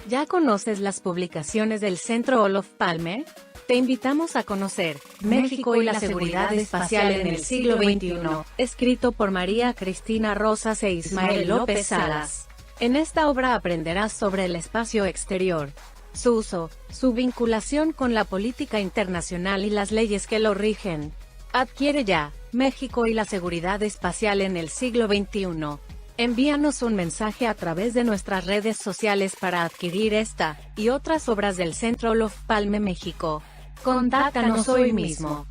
¿Ya conoces las publicaciones del Centro Olof Palme? Te invitamos a conocer México y la seguridad espacial en el siglo XXI, escrito por María Cristina Rosas e Ismael López Salas. En esta obra aprenderás sobre el espacio exterior, su uso, su vinculación con la política internacional y las leyes que lo rigen. Adquiere ya México y la seguridad espacial en el siglo XXI. Envíanos un mensaje a través de nuestras redes sociales para adquirir esta y otras obras del Centro Olof Palme México. Contáctanos hoy mismo.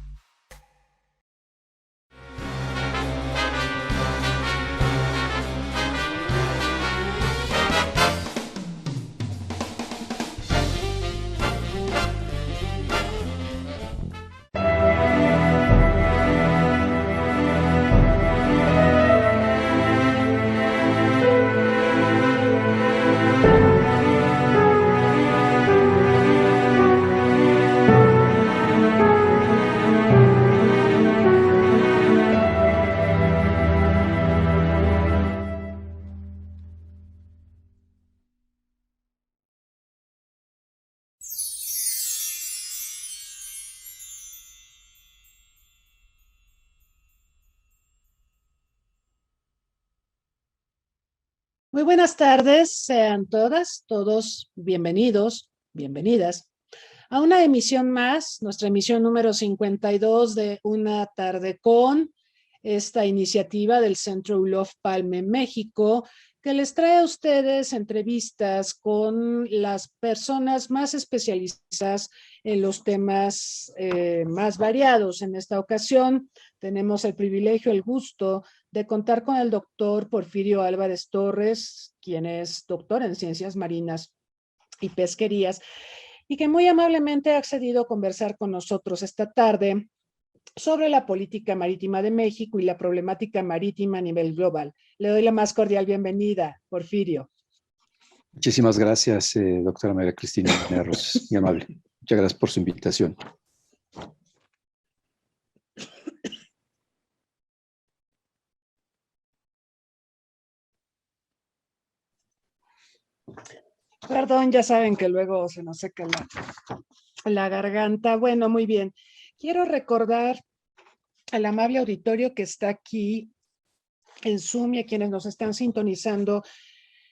Muy buenas tardes, sean todas, todos bienvenidos, bienvenidas a una emisión más, nuestra emisión número 52 de Una Tarde con, esta iniciativa del Centro Olof Palme México, que les trae a ustedes entrevistas con las personas más especializadas en los temas más variados. En esta ocasión tenemos el privilegio, el gusto de contar con el doctor Porfirio Álvarez Torres, quien es doctor en Ciencias Marinas y Pesquerías, y que muy amablemente ha accedido a conversar con nosotros esta tarde sobre la política marítima de México y la problemática marítima a nivel global. Le doy la más cordial bienvenida, Porfirio. Muchísimas gracias, doctora María Cristina Rosas, muy amable. Muchas gracias por su invitación. Perdón, ya saben que luego se nos seca la garganta. Bueno, muy bien. Quiero recordar al amable auditorio que está aquí en Zoom y a quienes nos están sintonizando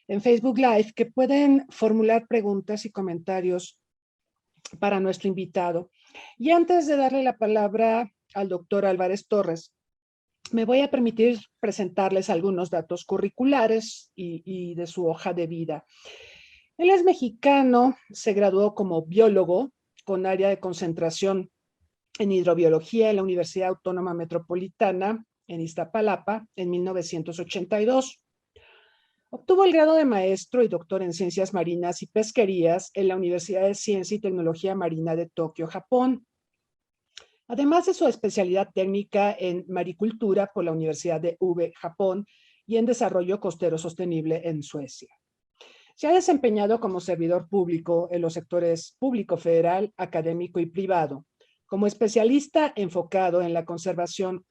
en Facebook Live que pueden formular preguntas y comentarios para nuestro invitado. Y antes de darle la palabra al doctor Álvarez Torres, me voy a permitir presentarles algunos datos curriculares y de su hoja de vida. Él es mexicano, se graduó como biólogo con área de concentración en hidrobiología en la Universidad Autónoma Metropolitana en Iztapalapa en 1982. Obtuvo el grado de maestro y doctor en Ciencias Marinas y Pesquerías en la Universidad de Ciencia y Tecnología Marina de Tokio, Japón. Además de su especialidad técnica en maricultura por la Universidad de Ube, Japón, y en desarrollo costero sostenible en Suecia. Se ha desempeñado como servidor público en los sectores público federal, académico y privado, como especialista enfocado en la conservación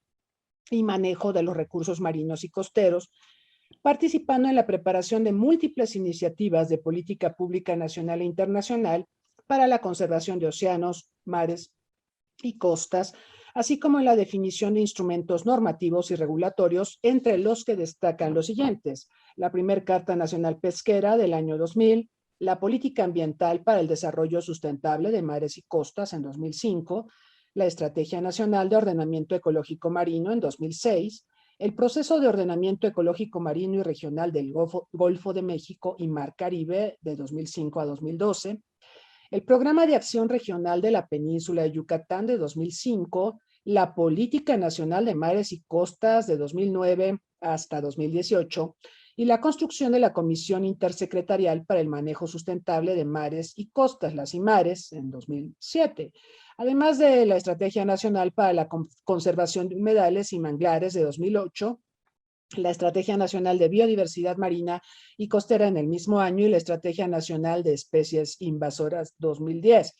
y manejo de los recursos marinos y costeros, participando en la preparación de múltiples iniciativas de política pública nacional e internacional para la conservación de océanos, mares y costas, así como en la definición de instrumentos normativos y regulatorios, entre los que destacan los siguientes: la primera Carta Nacional Pesquera del año 2000, la Política Ambiental para el Desarrollo Sustentable de Mares y Costas en 2005, la Estrategia Nacional de Ordenamiento Ecológico Marino en 2006, el Proceso de Ordenamiento Ecológico Marino y Regional del Golfo de México y Mar Caribe de 2005 a 2012, el Programa de Acción Regional de la Península de Yucatán de 2005, la Política Nacional de Mares y Costas de 2009 hasta 2018 y la construcción de la Comisión Intersecretarial para el Manejo Sustentable de Mares y Costas, la CIMARES, en 2007, además de la Estrategia Nacional para la Conservación de Humedales y Manglares de 2008, la Estrategia Nacional de Biodiversidad Marina y Costera en el mismo año y la Estrategia Nacional de Especies Invasoras 2010.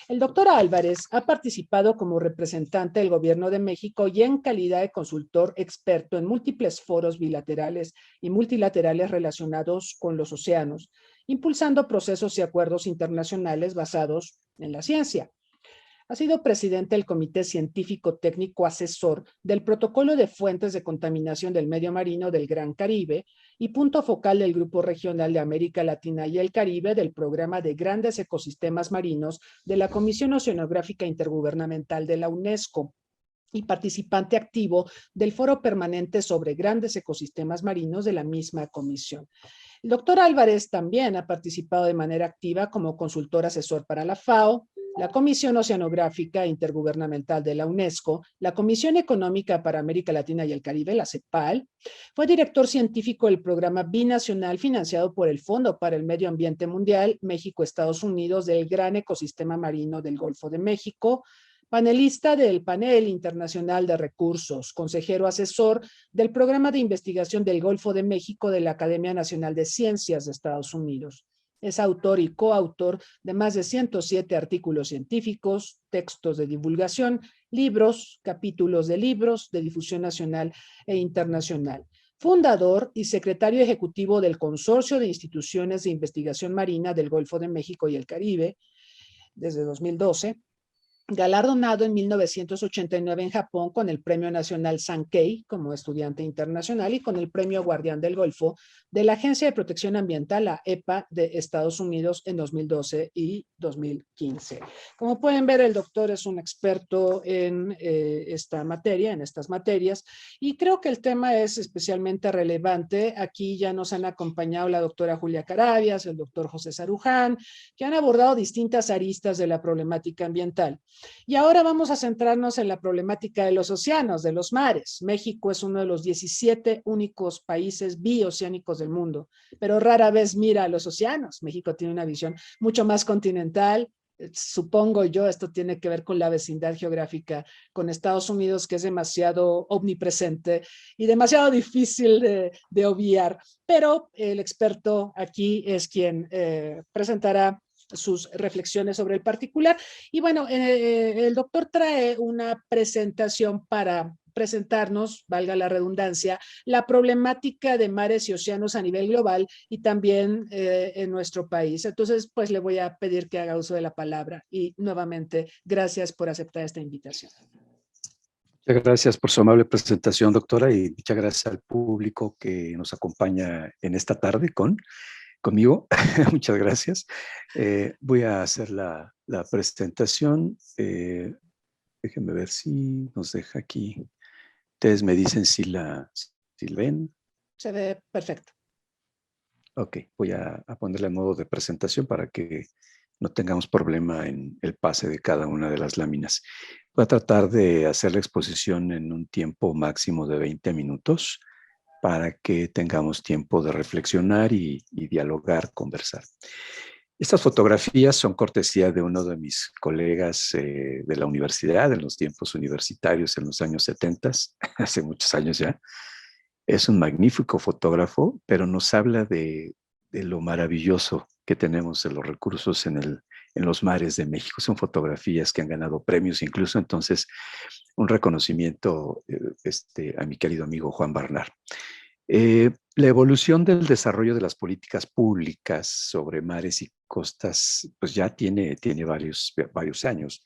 El doctor Álvarez ha participado como representante del Gobierno de México y en calidad de consultor experto en múltiples foros bilaterales y multilaterales relacionados con los océanos impulsando procesos y acuerdos internacionales basados en la ciencia. Ha sido presidente del Comité Científico Técnico Asesor del Protocolo de Fuentes de Contaminación del Medio Marino del Gran Caribe y punto focal del Grupo Regional de América Latina y el Caribe del Programa de Grandes Ecosistemas Marinos de la Comisión Oceanográfica Intergubernamental de la UNESCO y participante activo del Foro Permanente sobre Grandes Ecosistemas Marinos de la misma comisión. El doctor Álvarez también ha participado de manera activa como consultor asesor para la FAO, la Comisión Oceanográfica Intergubernamental de la UNESCO, la Comisión Económica para América Latina y el Caribe, la CEPAL. Fue director científico del programa binacional financiado por el Fondo para el Medio Ambiente Mundial, México-Estados Unidos, del Gran Ecosistema Marino del Golfo de México, panelista del Panel Internacional de Recursos, consejero asesor del Programa de Investigación del Golfo de México de la Academia Nacional de Ciencias de Estados Unidos. Es autor y coautor de más de 107 artículos científicos, textos de divulgación, libros, capítulos de libros de difusión nacional e internacional. Fundador y secretario ejecutivo del Consorcio de Instituciones de Investigación Marina del Golfo de México y el Caribe desde 2012. Galardonado en 1989 en Japón con el Premio Nacional Sankei como estudiante internacional y con el Premio Guardián del Golfo de la Agencia de Protección Ambiental, la EPA, de Estados Unidos en 2012 y 2015. Como pueden ver, el doctor es un experto en esta materia, en estas materias, y creo que el tema es especialmente relevante. Aquí ya nos han acompañado la doctora Julia Carabias, el doctor José Saruján, que han abordado distintas aristas de la problemática ambiental. Y ahora vamos a centrarnos en la problemática de los océanos, de los mares. México es uno de los 17 únicos países bioceánicos del mundo, pero rara vez mira a los océanos. México tiene una visión mucho más continental. Supongo yo, esto tiene que ver con la vecindad geográfica con Estados Unidos, que es demasiado omnipresente y demasiado difícil de obviar. Pero el experto aquí es quien presentará sus reflexiones sobre el particular. Y bueno, el doctor trae una presentación para presentarnos, valga la redundancia, la problemática de mares y océanos a nivel global y también en nuestro país. Entonces, pues le voy a pedir que haga uso de la palabra y nuevamente, gracias por aceptar esta invitación. Muchas gracias por su amable presentación, doctora, y muchas gracias al público que nos acompaña en esta tarde conmigo. Muchas gracias. Voy a hacer la presentación. Déjenme ver si nos deja aquí. Ustedes me dicen si la ven. Se ve perfecto. Ok, voy a ponerle en modo de presentación para que no tengamos problema en el pase de cada una de las láminas. Voy a tratar de hacer la exposición en un tiempo máximo de 20 minutos para que tengamos tiempo de reflexionar y dialogar, conversar. Estas fotografías son cortesía de uno de mis colegas de la universidad, en los tiempos universitarios, en los años 70, hace muchos años ya. Es un magnífico fotógrafo, pero nos habla de lo maravilloso que tenemos de los recursos en los mares de México. Son fotografías que han ganado premios incluso, entonces un reconocimiento a mi querido amigo Juan Barnard. La evolución del desarrollo de las políticas públicas sobre mares y costas pues ya tiene varios años.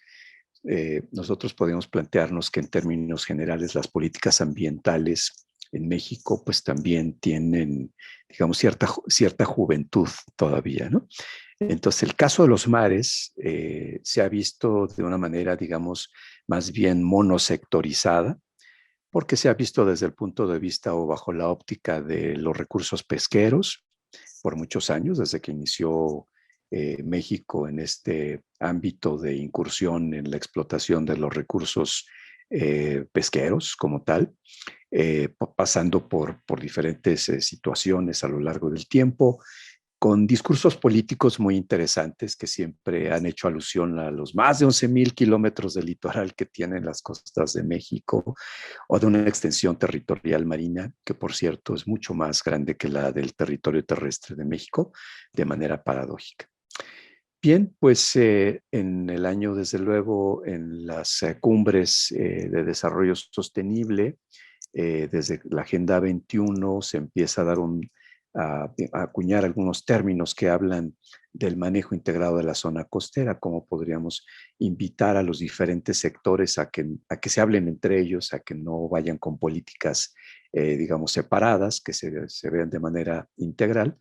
Nosotros podemos plantearnos que en términos generales las políticas ambientales en México pues también tienen, digamos, cierta juventud todavía, ¿no? Entonces el caso de los mares se ha visto de una manera, digamos, más bien monosectorizada, porque se ha visto desde el punto de vista o bajo la óptica de los recursos pesqueros por muchos años, desde que inició México en este ámbito de incursión en la explotación de los recursos pesqueros como tal, pasando por diferentes situaciones a lo largo del tiempo, con discursos políticos muy interesantes que siempre han hecho alusión a los más de 11,000 kilómetros de litoral que tienen las costas de México, o de una extensión territorial marina, que por cierto es mucho más grande que la del territorio terrestre de México, de manera paradójica. Bien, pues en el año, desde luego, en las cumbres de desarrollo sostenible, desde la Agenda 21 se empieza a dar a acuñar algunos términos que hablan del manejo integrado de la zona costera, cómo podríamos invitar a los diferentes sectores a que se hablen entre ellos, a que no vayan con políticas, digamos, separadas, que se vean de manera integral.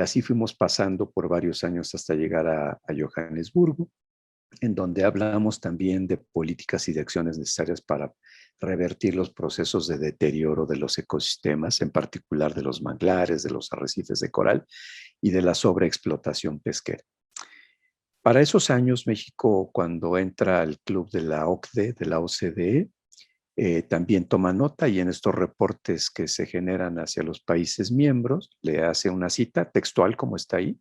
Así fuimos pasando por varios años hasta llegar a Johannesburgo, en donde hablamos también de políticas y de acciones necesarias para revertir los procesos de deterioro de los ecosistemas, en particular de los manglares, de los arrecifes de coral y de la sobreexplotación pesquera. Para esos años, México, cuando entra al club de la OCDE, de la OCDE, también toma nota y en estos reportes que se generan hacia los países miembros, le hace una cita textual como está ahí,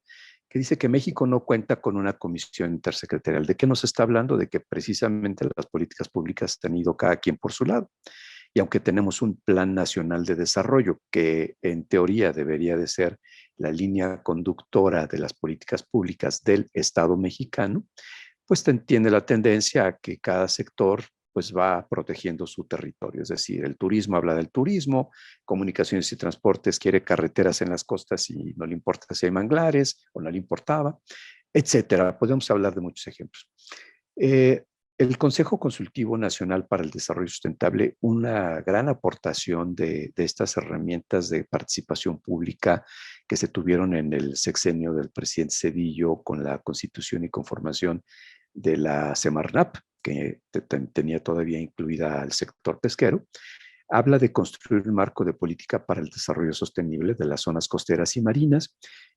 que dice que México no cuenta con una comisión intersecretarial. ¿De qué nos está hablando? De que precisamente las políticas públicas han ido cada quien por su lado. Y aunque tenemos un plan nacional de desarrollo que en teoría debería de ser la línea conductora de las políticas públicas del Estado mexicano, pues tiene la tendencia a que cada sector pues va protegiendo su territorio. Es decir, el turismo habla del turismo, comunicaciones y transportes quiere carreteras en las costas y no le importa si hay manglares o no le importaba, etcétera. Podemos hablar de muchos ejemplos. El Consejo Consultivo Nacional para el Desarrollo Sustentable, una gran aportación de estas herramientas de participación pública que se tuvieron en el sexenio del presidente Zedillo con la constitución y conformación de la Semarnap, que tenía todavía incluida al sector pesquero, habla de construir un marco de política para el desarrollo sostenible de las zonas costeras y marinas,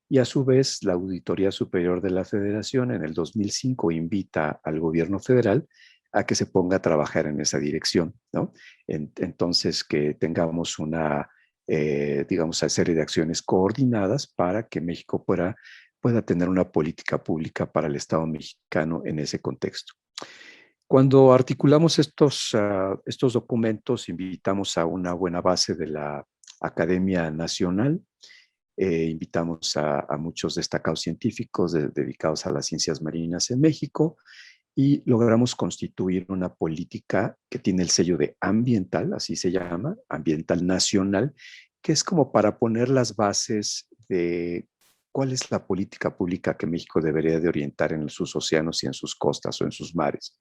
y a su vez la Auditoría Superior de la Federación en el 2005 invita al gobierno federal a que se ponga a trabajar en esa dirección, ¿no? Entonces, que tengamos una, digamos, una serie de acciones coordinadas para que México pueda tener una política pública para el Estado mexicano en ese contexto. Cuando articulamos estos documentos, invitamos a una buena base de la Academia Nacional, invitamos a muchos destacados científicos dedicados a las ciencias marinas en México y logramos constituir una política que tiene el sello de ambiental, así se llama, ambiental nacional, que es como para poner las bases de cuál es la política pública que México debería de orientar en sus océanos y en sus costas o en sus mares.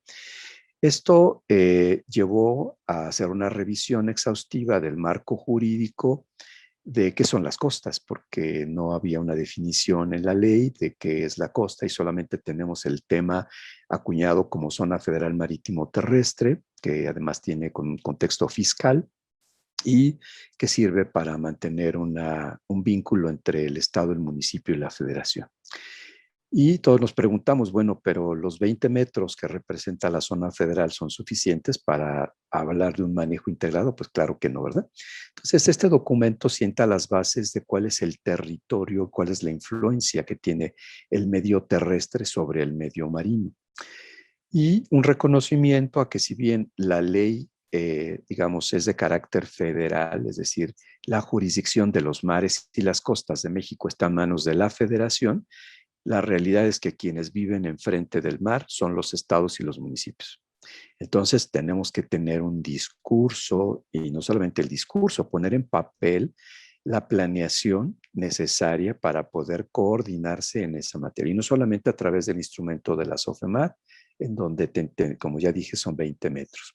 Esto llevó a hacer una revisión exhaustiva del marco jurídico de qué son las costas, porque no había una definición en la ley de qué es la costa y solamente tenemos el tema acuñado como zona federal marítimo terrestre, que además tiene un contexto fiscal y que sirve para mantener un vínculo entre el Estado, el municipio y la federación. Y todos nos preguntamos, bueno, pero los 20 metros que representa la zona federal son suficientes para hablar de un manejo integrado, pues claro que no, ¿verdad? Entonces, este documento sienta las bases de cuál es el territorio, cuál es la influencia que tiene el medio terrestre sobre el medio marino. Y un reconocimiento a que si bien la ley, digamos, es de carácter federal, es decir, la jurisdicción de los mares y las costas de México está en manos de la federación, la realidad es que quienes viven enfrente del mar son los estados y los municipios. Entonces tenemos que tener un discurso y no solamente el discurso, poner en papel la planeación necesaria para poder coordinarse en esa materia. Y no solamente a través del instrumento de la SOFEMAR, en donde, como ya dije, son 20 metros.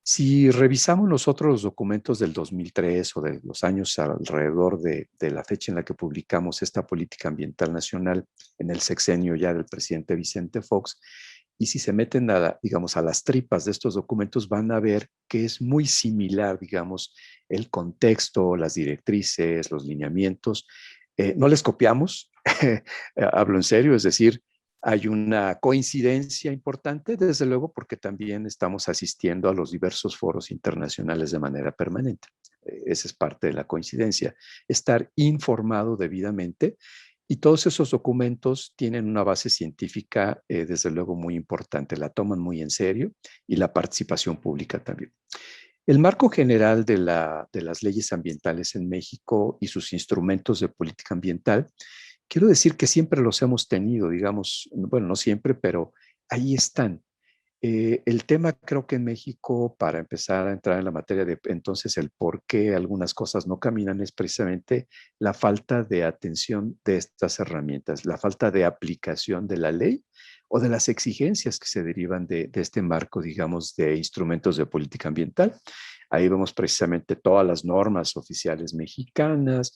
Si revisamos nosotros los documentos del 2003 o de los años alrededor de la fecha en la que publicamos esta política ambiental nacional en el sexenio ya del presidente Vicente Fox, y si se meten digamos, a las tripas de estos documentos, van a ver que es muy similar, digamos, el contexto, las directrices, los lineamientos. No les copiamos, hablo en serio, es decir, hay una coincidencia importante, desde luego, porque también estamos asistiendo a los diversos foros internacionales de manera permanente. Esa es parte de la coincidencia. Estar informado debidamente y todos esos documentos tienen una base científica, desde luego, muy importante. La toman muy en serio y la participación pública también. El marco general de las leyes ambientales en México y sus instrumentos de política ambiental, quiero decir que siempre los hemos tenido, digamos, bueno, no siempre, pero ahí están. El tema creo que en México, para empezar a entrar en la materia de entonces el por qué algunas cosas no caminan, es precisamente la falta de atención de estas herramientas, la falta de aplicación de la ley o de las exigencias que se derivan de este marco, digamos, de instrumentos de política ambiental. Ahí vemos precisamente todas las normas oficiales mexicanas,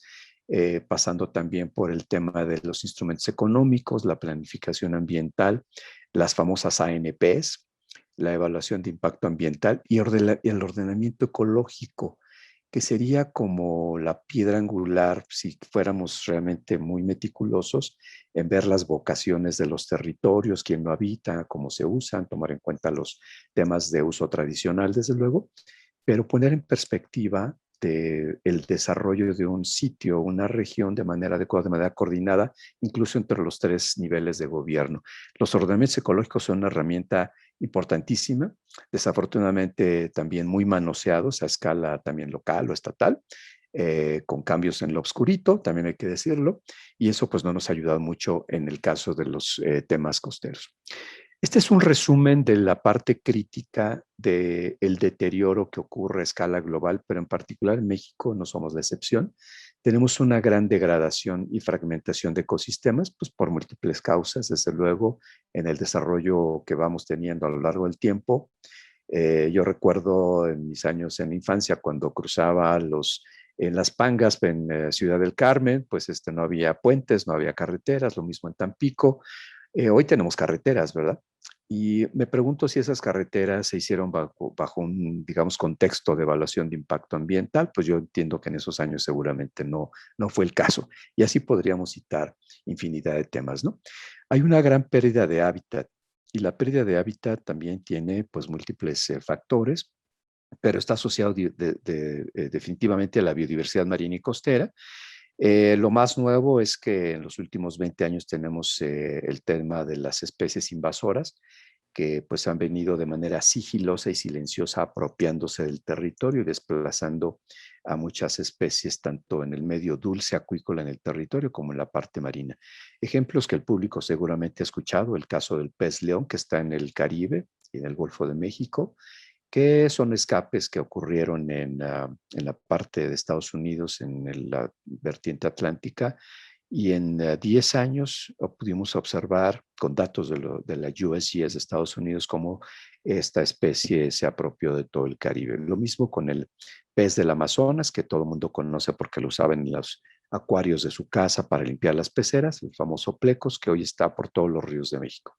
pasando también por el tema de los instrumentos económicos, la planificación ambiental, las famosas ANPs, la evaluación de impacto ambiental y el ordenamiento ecológico, que sería como la piedra angular si fuéramos realmente muy meticulosos en ver las vocaciones de los territorios, quién lo habita, cómo se usan, tomar en cuenta los temas de uso tradicional, desde luego, pero poner en perspectiva el desarrollo de un sitio, una región de manera adecuada, de manera coordinada, incluso entre los tres niveles de gobierno. Los ordenamientos ecológicos son una herramienta importantísima, desafortunadamente también muy manoseados a escala también local o estatal, con cambios en lo oscurito, también hay que decirlo, y eso pues no nos ha ayudado mucho en el caso de los temas costeros. Este es un resumen de la parte crítica del deterioro que ocurre a escala global, pero en particular en México no somos la excepción. Tenemos una gran degradación y fragmentación de ecosistemas, pues por múltiples causas, desde luego, en el desarrollo que vamos teniendo a lo largo del tiempo. Yo recuerdo en mis años en la infancia, cuando cruzaba en las Pangas, en Ciudad del Carmen, pues no había puentes, no había carreteras, lo mismo en Tampico. Hoy tenemos carreteras, ¿verdad? Y me pregunto si esas carreteras se hicieron bajo un, digamos, contexto de evaluación de impacto ambiental. Pues yo entiendo que en esos años seguramente no fue el caso. Y así podríamos citar infinidad de temas, ¿no? Hay una gran pérdida de hábitat y la pérdida de hábitat también tiene pues múltiples factores, pero está asociado definitivamente a la biodiversidad marina y costera. Lo más nuevo es que en los últimos 20 años tenemos el tema de las especies invasoras que pues han venido de manera sigilosa y silenciosa apropiándose del territorio y desplazando a muchas especies tanto en el medio dulce acuícola en el territorio como en la parte marina. Ejemplos que el público seguramente ha escuchado, el caso del pez león que está en el Caribe y en el Golfo de México, que son escapes que ocurrieron en la parte de Estados Unidos, en la vertiente atlántica, y en 10 años pudimos observar con datos de la USGS de Estados Unidos cómo esta especie se apropió de todo el Caribe. Lo mismo con el pez del Amazonas, que todo el mundo conoce porque lo usaban en los acuarios de su casa para limpiar las peceras, el famoso plecos, que hoy está por todos los ríos de México.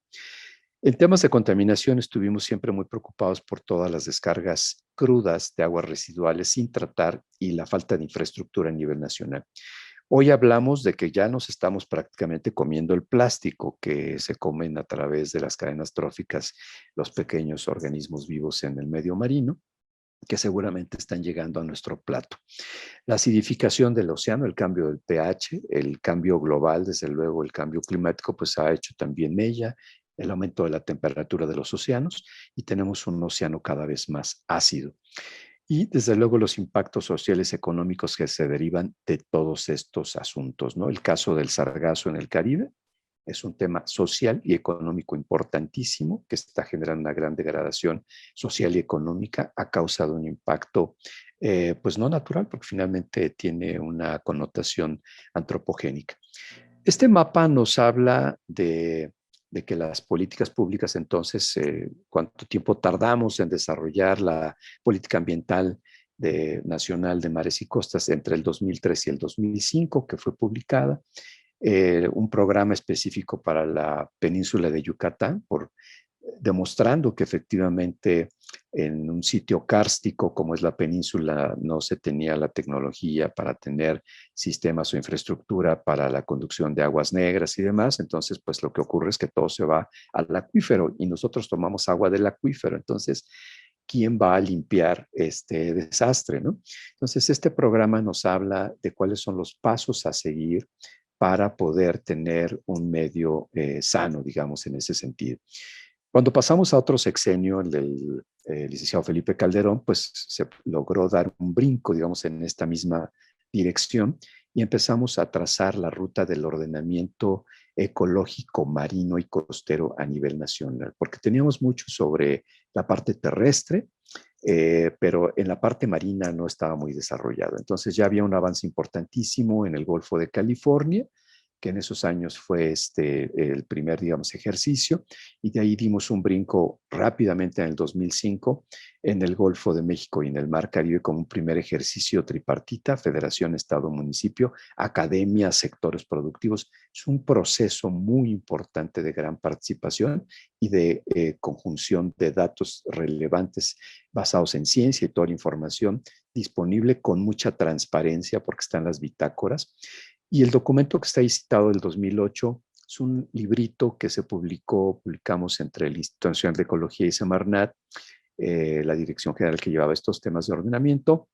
En temas de contaminación estuvimos siempre muy preocupados por todas las descargas crudas de aguas residuales sin tratar y la falta de infraestructura a nivel nacional. Hoy hablamos de que ya nos estamos prácticamente comiendo el plástico que se comen a través de las cadenas tróficas los pequeños organismos vivos en el medio marino, que seguramente están llegando a nuestro plato. La acidificación del océano, el cambio del pH, el cambio global, desde luego el cambio climático, pues ha hecho también mella, el aumento de la temperatura de los océanos y tenemos un océano cada vez más ácido. Y desde luego los impactos sociales y económicos que se derivan de todos estos asuntos, ¿no? El caso del sargazo en el Caribe es un tema social y económico importantísimo que está generando una gran degradación social y económica a causa de un impacto pues no natural, porque finalmente tiene una connotación antropogénica. Este mapa nos habla de que las políticas públicas, entonces, cuánto tiempo tardamos en desarrollar la política ambiental nacional de mares y costas entre el 2003 y el 2005, que fue publicada, un programa específico para la península de Yucatán, demostrando que efectivamente en un sitio kárstico como es la península no se tenía la tecnología para tener sistemas o infraestructura para la conducción de aguas negras y demás. Entonces, pues lo que ocurre es que todo se va al acuífero y nosotros tomamos agua del acuífero. Entonces, ¿quién va a limpiar este desastre, no? Entonces, este programa nos habla de cuáles son los pasos a seguir para poder tener un medio sano, digamos, en ese sentido. Cuando pasamos a otro sexenio, el del licenciado Felipe Calderón, pues se logró dar un brinco, digamos, en esta misma dirección y empezamos a trazar la ruta del ordenamiento ecológico marino y costero a nivel nacional, porque teníamos mucho sobre la parte terrestre, pero en la parte marina no estaba muy desarrollado. Entonces ya había un avance importantísimo en el Golfo de California, que en esos años fue el primer, digamos, ejercicio, y de ahí dimos un brinco rápidamente en el 2005 en el Golfo de México y en el Mar Caribe como un primer ejercicio tripartita, Federación, Estado, Municipio, academia, sectores productivos. Es un proceso muy importante de gran participación y de conjunción de datos relevantes basados en ciencia y toda la información disponible con mucha transparencia porque están las bitácoras. Y el documento que está ahí citado del 2008 es un librito que se publicamos entre el Instituto Nacional de Ecología y Semarnat, la dirección general que llevaba estos temas de ordenamiento,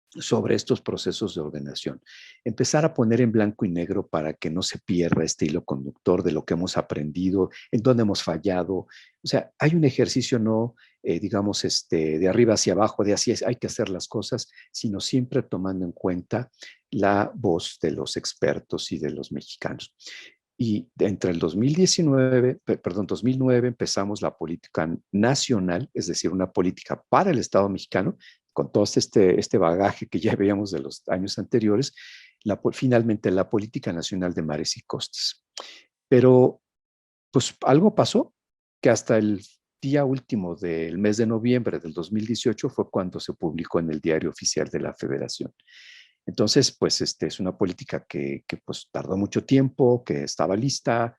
sobre estos procesos de ordenación. Empezar a poner en blanco y negro para que no se pierda este hilo conductor de lo que hemos aprendido, en dónde hemos fallado. O sea, hay un ejercicio no, digamos, de arriba hacia abajo, de así es, hay que hacer las cosas, sino siempre tomando en cuenta la voz de los expertos y de los mexicanos. Y entre el 2009 empezamos la política nacional, es decir, una política para el Estado mexicano, con todo este bagaje que ya veíamos de los años anteriores, finalmente la política nacional de mares y costas. Pero pues algo pasó que hasta el día último del mes de noviembre del 2018 fue cuando se publicó en el Diario Oficial de la Federación. Entonces, pues es una política que pues tardó mucho tiempo, que estaba lista.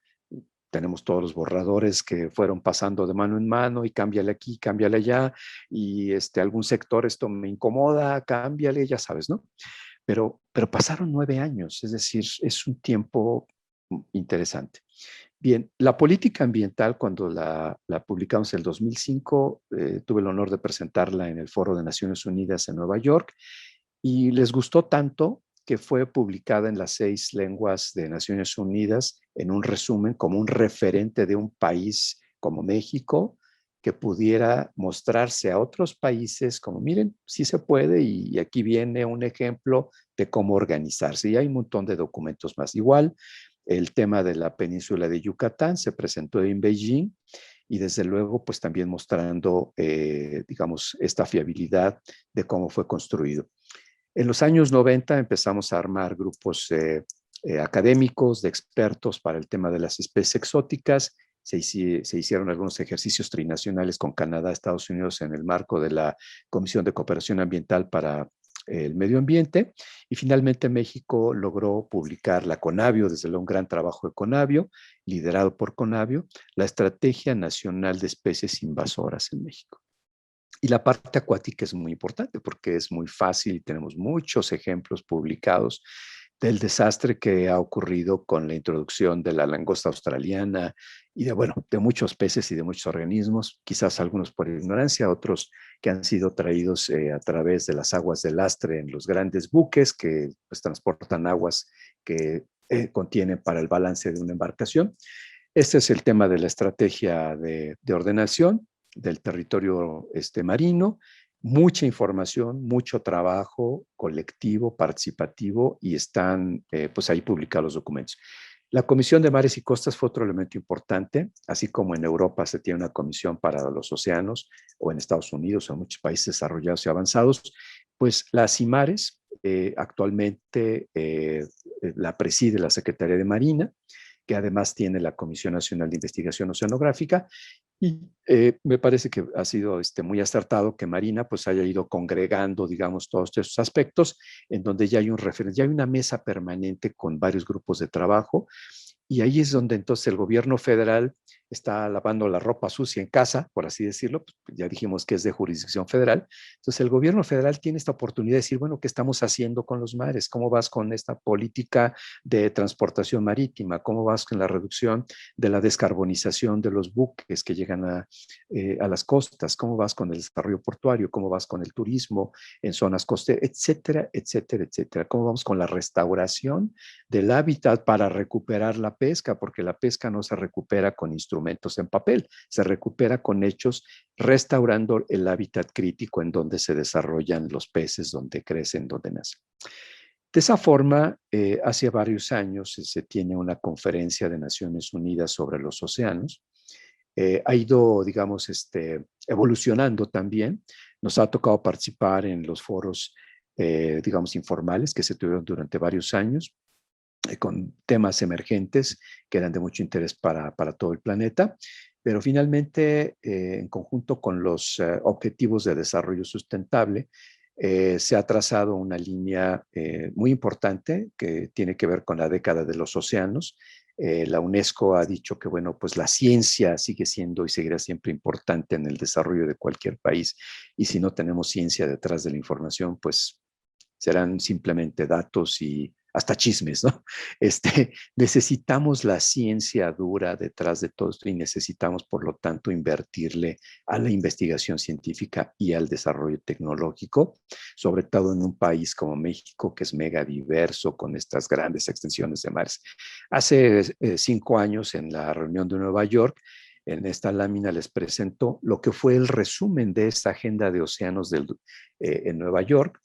Tenemos todos los borradores que fueron pasando de mano en mano y cámbiale aquí, cámbiale allá, y algún sector esto me incomoda, cámbiale, ya sabes, ¿no? Pero pasaron 9 años, es decir, es un tiempo interesante. Bien, la política ambiental, cuando la publicamos en el 2005, tuve el honor de presentarla en el Foro de Naciones Unidas en Nueva York, y les gustó tanto que fue publicada en las 6 lenguas de Naciones Unidas en un resumen como un referente de un país como México que pudiera mostrarse a otros países como, miren, sí se puede y aquí viene un ejemplo de cómo organizarse. Y hay un montón de documentos más. Igual, el tema de la península de Yucatán se presentó en Beijing y desde luego, pues también mostrando, digamos, esta fiabilidad de cómo fue construido. En los años 90 empezamos a armar grupos académicos, de expertos para el tema de las especies exóticas. Se hicieron algunos ejercicios trinacionales con Canadá, Estados Unidos en el marco de la Comisión de Cooperación Ambiental para el Medio Ambiente. Y finalmente México logró publicar la CONABIO, desde luego un gran trabajo de CONABIO, liderado por CONABIO, la Estrategia Nacional de Especies Invasoras en México. Y la parte acuática es muy importante porque es muy fácil y tenemos muchos ejemplos publicados del desastre que ha ocurrido con la introducción de la langosta australiana y de muchos peces y de muchos organismos, quizás algunos por ignorancia, otros que han sido traídos a través de las aguas de lastre en los grandes buques que pues, transportan aguas que contienen para el balance de una embarcación. Este es el tema de la estrategia de ordenación del territorio marino, mucha información, mucho trabajo colectivo, participativo, y están pues ahí publicados los documentos. La Comisión de Mares y Costas fue otro elemento importante, así como en Europa se tiene una comisión para los océanos, o en Estados Unidos o en muchos países desarrollados y avanzados, pues la CIMARES actualmente la preside la Secretaría de Marina, que además tiene la Comisión Nacional de Investigación Oceanográfica, y me parece que ha sido muy acertado que Marina pues haya ido congregando, digamos, todos estos aspectos en donde ya hay un referente, ya hay una mesa permanente con varios grupos de trabajo, y ahí es donde entonces el gobierno federal está lavando la ropa sucia en casa, por así decirlo, pues ya dijimos que es de jurisdicción federal. Entonces el gobierno federal tiene esta oportunidad de decir, bueno, ¿qué estamos haciendo con los mares? ¿Cómo vas con esta política de transportación marítima? ¿Cómo vas con la reducción de la descarbonización de los buques que llegan a las costas? ¿Cómo vas con el desarrollo portuario? ¿Cómo vas con el turismo en zonas costeras? Etcétera, etcétera, etcétera. ¿Cómo vamos con la restauración del hábitat para recuperar la pesca? Porque la pesca no se recupera con instrumentos en papel, se recupera con hechos, restaurando el hábitat crítico en donde se desarrollan los peces, donde crecen, donde nacen. De esa forma, hace varios años se tiene una conferencia de Naciones Unidas sobre los océanos. Ha ido, digamos, evolucionando también. Nos ha tocado participar en los foros, digamos, informales que se tuvieron durante varios años, con temas emergentes que eran de mucho interés para todo el planeta. Pero finalmente, en conjunto con los objetivos de desarrollo sustentable, se ha trazado una línea muy importante que tiene que ver con la década de los océanos. La UNESCO ha dicho que, bueno, pues la ciencia sigue siendo y seguirá siempre importante en el desarrollo de cualquier país. Y si no tenemos ciencia detrás de la información, pues serán simplemente datos y hasta chismes, ¿no? Necesitamos la ciencia dura detrás de todo esto y necesitamos, por lo tanto, invertirle a la investigación científica y al desarrollo tecnológico, sobre todo en un país como México, que es mega diverso, con estas grandes extensiones de mares. Hace 5 años, en la reunión de Nueva York, en esta lámina les presento lo que fue el resumen de esta agenda de océanos en Nueva York,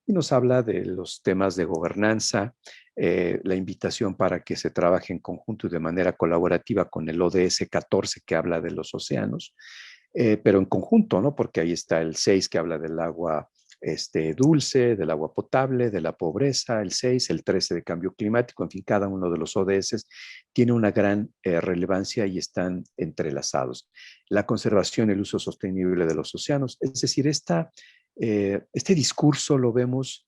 y nos habla de los temas de gobernanza, la invitación para que se trabaje en conjunto y de manera colaborativa con el ODS 14 que habla de los océanos, pero en conjunto, ¿no? Porque ahí está el 6 que habla del agua dulce, del agua potable, de la pobreza, el 6, el 13 de cambio climático, en fin, cada uno de los ODS tiene una gran relevancia y están entrelazados. La conservación y el uso sostenible de los océanos, es decir, este discurso lo vemos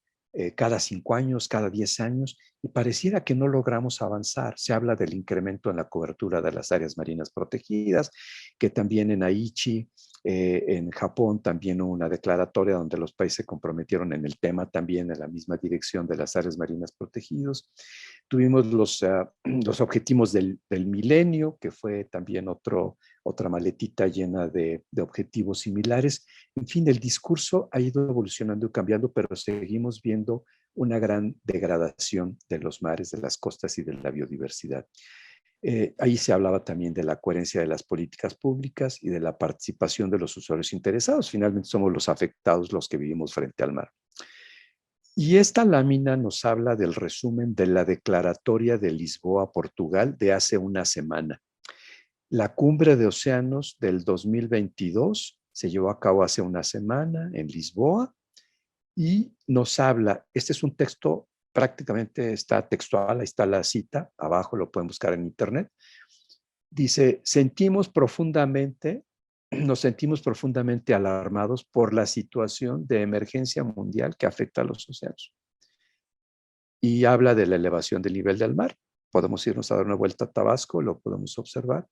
cada 5 años, cada 10 años, y pareciera que no logramos avanzar. Se habla del incremento en la cobertura de las áreas marinas protegidas, que también en Aichi, en Japón, también hubo una declaratoria donde los países se comprometieron en el tema también en la misma dirección de las áreas marinas protegidas. Tuvimos los objetivos del milenio, que fue también otra maletita llena de objetivos similares. En fin, el discurso ha ido evolucionando y cambiando, pero seguimos viendo una gran degradación de los mares, de las costas y de la biodiversidad. Ahí se hablaba también de la coherencia de las políticas públicas y de la participación de los usuarios interesados. Finalmente somos los afectados los que vivimos frente al mar. Y esta lámina nos habla del resumen de la declaratoria de Lisboa, Portugal, de hace una semana. La cumbre de océanos del 2022 se llevó a cabo hace una semana en Lisboa y nos habla, este es un texto, prácticamente está textual, ahí está la cita, abajo lo pueden buscar en internet. Dice, nos sentimos profundamente alarmados por la situación de emergencia mundial que afecta a los océanos. Y habla de la elevación del nivel del mar. Podemos irnos a dar una vuelta a Tabasco, lo podemos observar.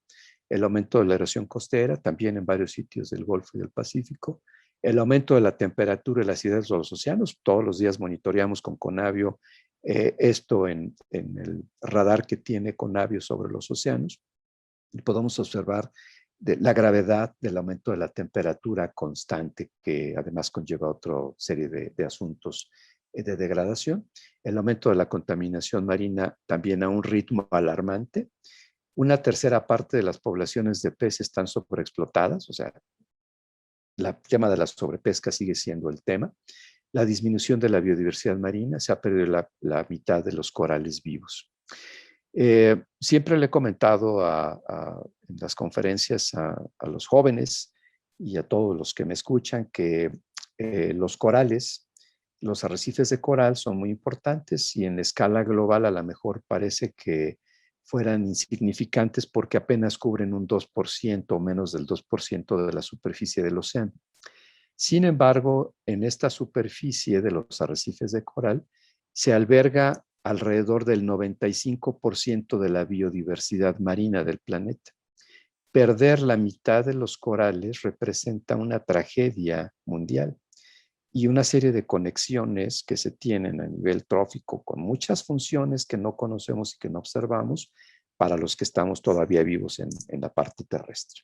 El aumento de la erosión costera, también en varios sitios del Golfo y del Pacífico. El aumento de la temperatura y la acidez de los océanos. Todos los días monitoreamos con Conavio esto en el radar que tiene Conavio sobre los océanos. Y podemos observar la gravedad del aumento de la temperatura constante, que además conlleva otra serie de asuntos de degradación. El aumento de la contaminación marina también a un ritmo alarmante. Una tercera parte de las poblaciones de peces están sobreexplotadas, o sea, el tema de la sobrepesca sigue siendo el tema. La disminución de la biodiversidad marina, se ha perdido la mitad de los corales vivos. Siempre le he comentado en las conferencias a los jóvenes y a todos los que me escuchan que los corales, los arrecifes de coral son muy importantes y en escala global a lo mejor parece que fueran insignificantes porque apenas cubren un 2% o menos del 2% de la superficie del océano. Sin embargo, en esta superficie de los arrecifes de coral se alberga alrededor del 95% de la biodiversidad marina del planeta. Perder la mitad de los corales representa una tragedia mundial y una serie de conexiones que se tienen a nivel trófico con muchas funciones que no conocemos y que no observamos para los que estamos todavía vivos en la parte terrestre.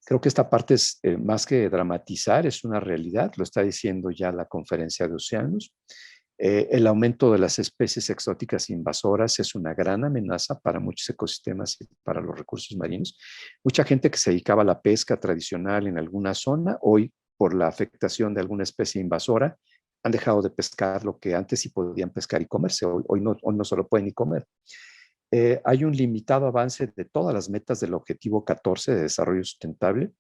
Creo que esta parte es más que dramatizar, es una realidad, lo está diciendo ya la Conferencia de Océanos. El aumento de las especies exóticas invasoras es una gran amenaza para muchos ecosistemas y para los recursos marinos. Mucha gente que se dedicaba a la pesca tradicional en alguna zona, hoy por la afectación de alguna especie invasora, han dejado de pescar lo que antes sí podían pescar y comerse. Hoy no se lo pueden ni comer. Hay un limitado avance de todas las metas del Objetivo 14 de Desarrollo Sustentable.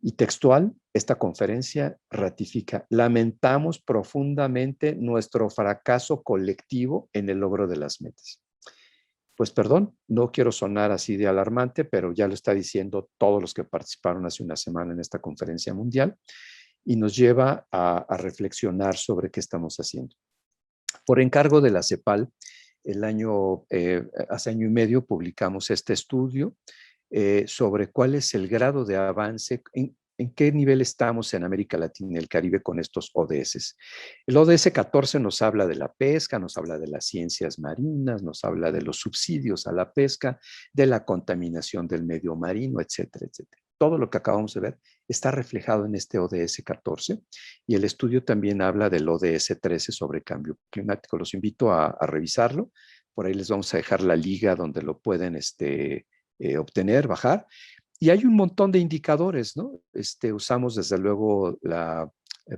Y textual, esta conferencia ratifica: lamentamos profundamente nuestro fracaso colectivo en el logro de las metas. Pues perdón, no quiero sonar así de alarmante, pero ya lo está diciendo todos los que participaron hace una semana en esta conferencia mundial y nos lleva a reflexionar sobre qué estamos haciendo. Por encargo de la CEPAL, hace año y medio publicamos este estudio sobre cuál es el grado de avance, en qué nivel estamos en América Latina y el Caribe con estos ODS. El ODS 14 nos habla de la pesca, nos habla de las ciencias marinas, nos habla de los subsidios a la pesca, de la contaminación del medio marino, etcétera, etcétera. Todo lo que acabamos de ver está reflejado en este ODS 14 y el estudio también habla del ODS 13 sobre cambio climático. Los invito a revisarlo. Por ahí les vamos a dejar la liga donde lo pueden obtener, bajar. Y hay un montón de indicadores, ¿no? Usamos desde luego la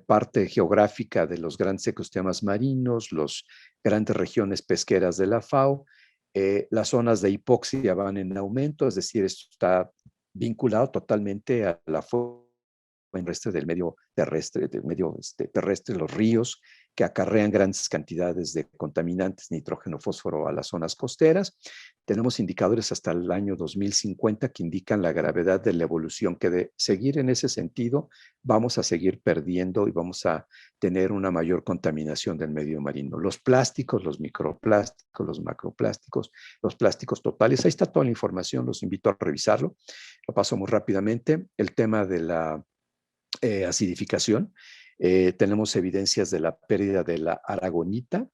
parte geográfica de los grandes ecosistemas marinos, las grandes regiones pesqueras de la FAO, las zonas de hipoxia van en aumento, es decir, esto está vinculado totalmente a la terrestre del medio terrestre, los ríos que acarrean grandes cantidades de contaminantes, nitrógeno, fósforo a las zonas costeras. Tenemos indicadores hasta el año 2050 que indican la gravedad de la evolución, que de seguir en ese sentido vamos a seguir perdiendo y vamos a tener una mayor contaminación del medio marino. Los plásticos, los microplásticos, los macroplásticos, los plásticos totales, ahí está toda la información, los invito a revisarlo. Lo paso muy rápidamente. El tema de la acidificación. Tenemos evidencias de la pérdida de la aragonita,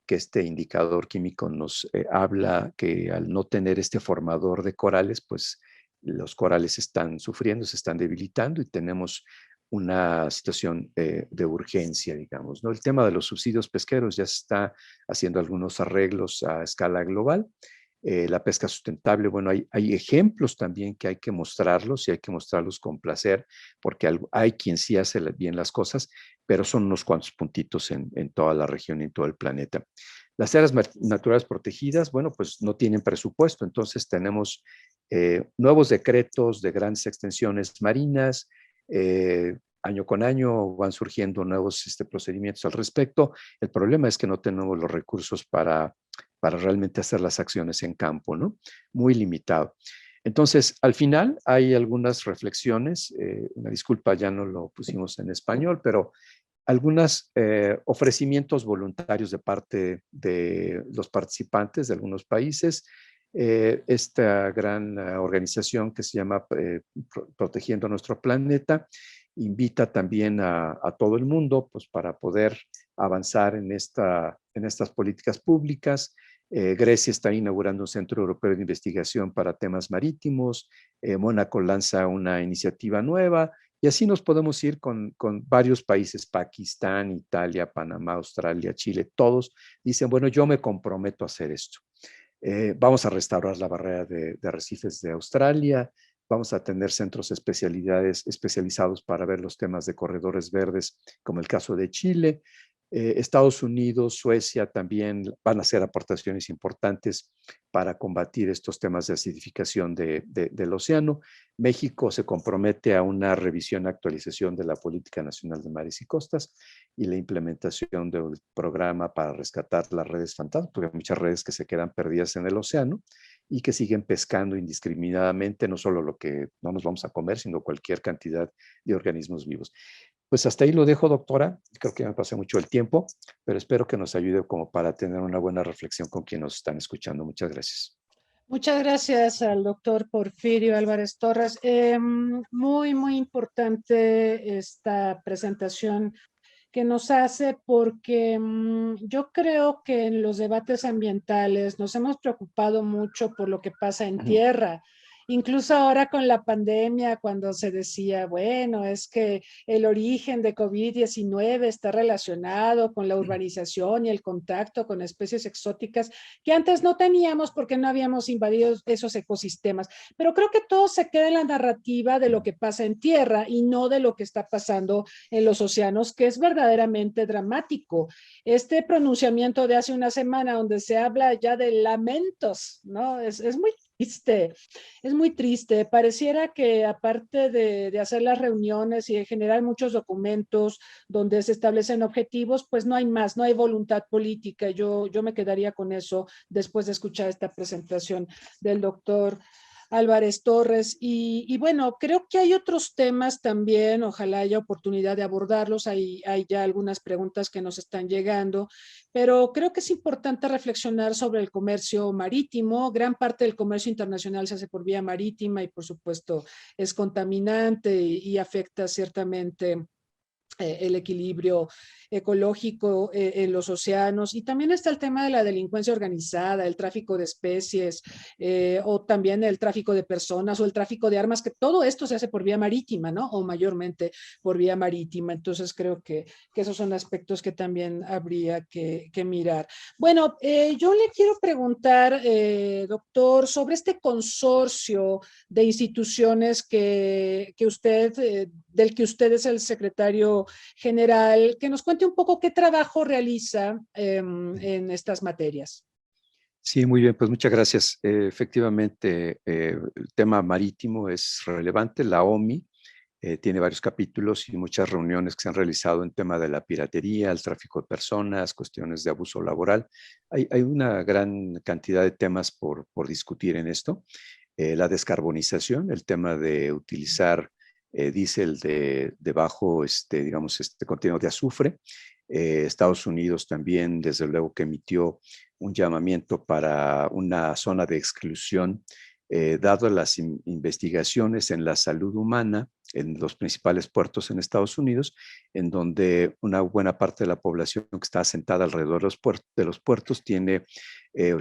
que este indicador químico nos habla que al no tener este formador de corales, pues los corales están sufriendo, se están debilitando y tenemos una situación de urgencia, digamos, ¿no? El tema de los subsidios pesqueros ya se está haciendo algunos arreglos a escala global. La pesca sustentable, bueno, hay ejemplos también que hay que mostrarlos y hay que mostrarlos con placer, porque hay quien sí hace bien las cosas, pero son unos cuantos puntitos en toda la región y en todo el planeta. Las áreas naturales protegidas, bueno, pues no tienen presupuesto, entonces tenemos nuevos decretos de grandes extensiones marinas, año con año van surgiendo nuevos procedimientos al respecto. El problema es que no tenemos los recursos para realmente hacer las acciones en campo, ¿no? Muy limitado. Entonces, al final hay algunas reflexiones, una disculpa, ya no lo pusimos en español, pero algunos ofrecimientos voluntarios de parte de los participantes de algunos países. Esta gran organización que se llama Protegiendo Nuestro Planeta invita también a todo el mundo pues, para poder avanzar en estas políticas públicas. Grecia está inaugurando un centro europeo de investigación para temas marítimos. Mónaco lanza una iniciativa nueva y así nos podemos ir con varios países, Pakistán, Italia, Panamá, Australia, Chile, todos dicen, bueno, yo me comprometo a hacer esto. Vamos a restaurar la barrera de arrecifes de Australia, vamos a tener centros especializados para ver los temas de corredores verdes, como el caso de Chile. Estados Unidos, Suecia también van a hacer aportaciones importantes para combatir estos temas de acidificación del océano. México se compromete a una revisión y actualización de la Política Nacional de Mares y Costas y la implementación del programa para rescatar las redes fantasma, porque hay muchas redes que se quedan perdidas en el océano y que siguen pescando indiscriminadamente, no solo lo que no nos vamos a comer, sino cualquier cantidad de organismos vivos. Pues hasta ahí lo dejo, doctora. Creo que me pasé mucho el tiempo, pero espero que nos ayude como para tener una buena reflexión con quienes nos están escuchando. Muchas gracias. Muchas gracias al doctor Porfirio Álvarez Torres. Muy, muy importante esta presentación que nos hace porque yo creo que en los debates ambientales nos hemos preocupado mucho por lo que pasa en tierra Incluso ahora con la pandemia, cuando se decía, bueno, es que el origen de COVID-19 está relacionado con la urbanización y el contacto con especies exóticas que antes no teníamos porque no habíamos invadido esos ecosistemas. Pero creo que todo se queda en la narrativa de lo que pasa en tierra y no de lo que está pasando en los océanos, que es verdaderamente dramático. Este pronunciamiento de hace una semana donde se habla ya de lamentos, ¿no? Es muy triste, es muy triste. Pareciera que aparte de hacer las reuniones y de generar muchos documentos donde se establecen objetivos, pues no hay más, no hay voluntad política. Yo me quedaría con eso después de escuchar esta presentación del doctor Álvarez Torres. Y bueno, creo que hay otros temas también, ojalá haya oportunidad de abordarlos, hay ya algunas preguntas que nos están llegando, pero creo que es importante reflexionar sobre el comercio marítimo. Gran parte del comercio internacional se hace por vía marítima y por supuesto es contaminante y afecta ciertamente el equilibrio ecológico en los océanos. Y también está el tema de la delincuencia organizada, el tráfico de especies, o también el tráfico de personas o el tráfico de armas, que todo esto se hace por vía marítima, ¿no? O mayormente por vía marítima. Entonces creo que esos son aspectos que también habría que mirar. Bueno, yo le quiero preguntar, doctor, sobre este consorcio de instituciones que usted, del que usted es el secretario general, que nos cuente un poco qué trabajo realiza en estas materias. Sí, muy bien, pues muchas gracias. Efectivamente, el tema marítimo es relevante. La OMI tiene varios capítulos y muchas reuniones que se han realizado en tema de la piratería, el tráfico de personas, cuestiones de abuso laboral. Hay una gran cantidad de temas por discutir en esto. La descarbonización, el tema de utilizar diésel de bajo, digamos, contenido de azufre. Estados Unidos también, desde luego, que emitió un llamamiento para una zona de exclusión, dado las investigaciones en la salud humana en los principales puertos en Estados Unidos, en donde una buena parte de la población que está asentada alrededor de los puertos tiene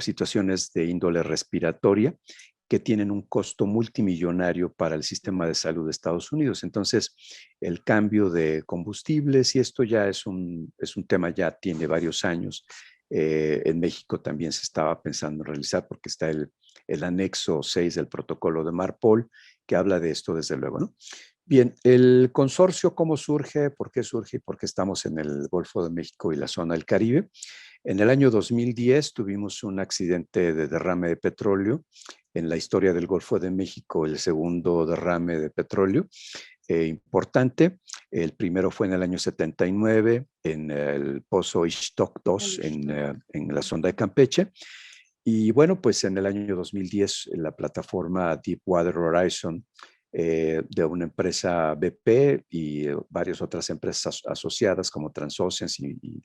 situaciones de índole respiratoria que tienen un costo multimillonario para el sistema de salud de Estados Unidos. Entonces, el cambio de combustibles, y esto ya es un tema, ya tiene varios años. En México también se estaba pensando en realizar, porque está el anexo 6 del protocolo de Marpol, que habla de esto, desde luego, ¿no? Bien, el consorcio, ¿cómo surge? ¿Por qué surge? ¿Y por qué estamos en el Golfo de México y la zona del Caribe? En el año 2010 tuvimos un accidente de derrame de petróleo en la historia del Golfo de México, el segundo derrame de petróleo importante. El primero fue en el año 79 en el pozo Ixtoc 2 en la sonda de Campeche. Y bueno, pues en el año 2010 la plataforma Deepwater Horizon de una empresa BP y varias otras empresas asociadas como Transoceans y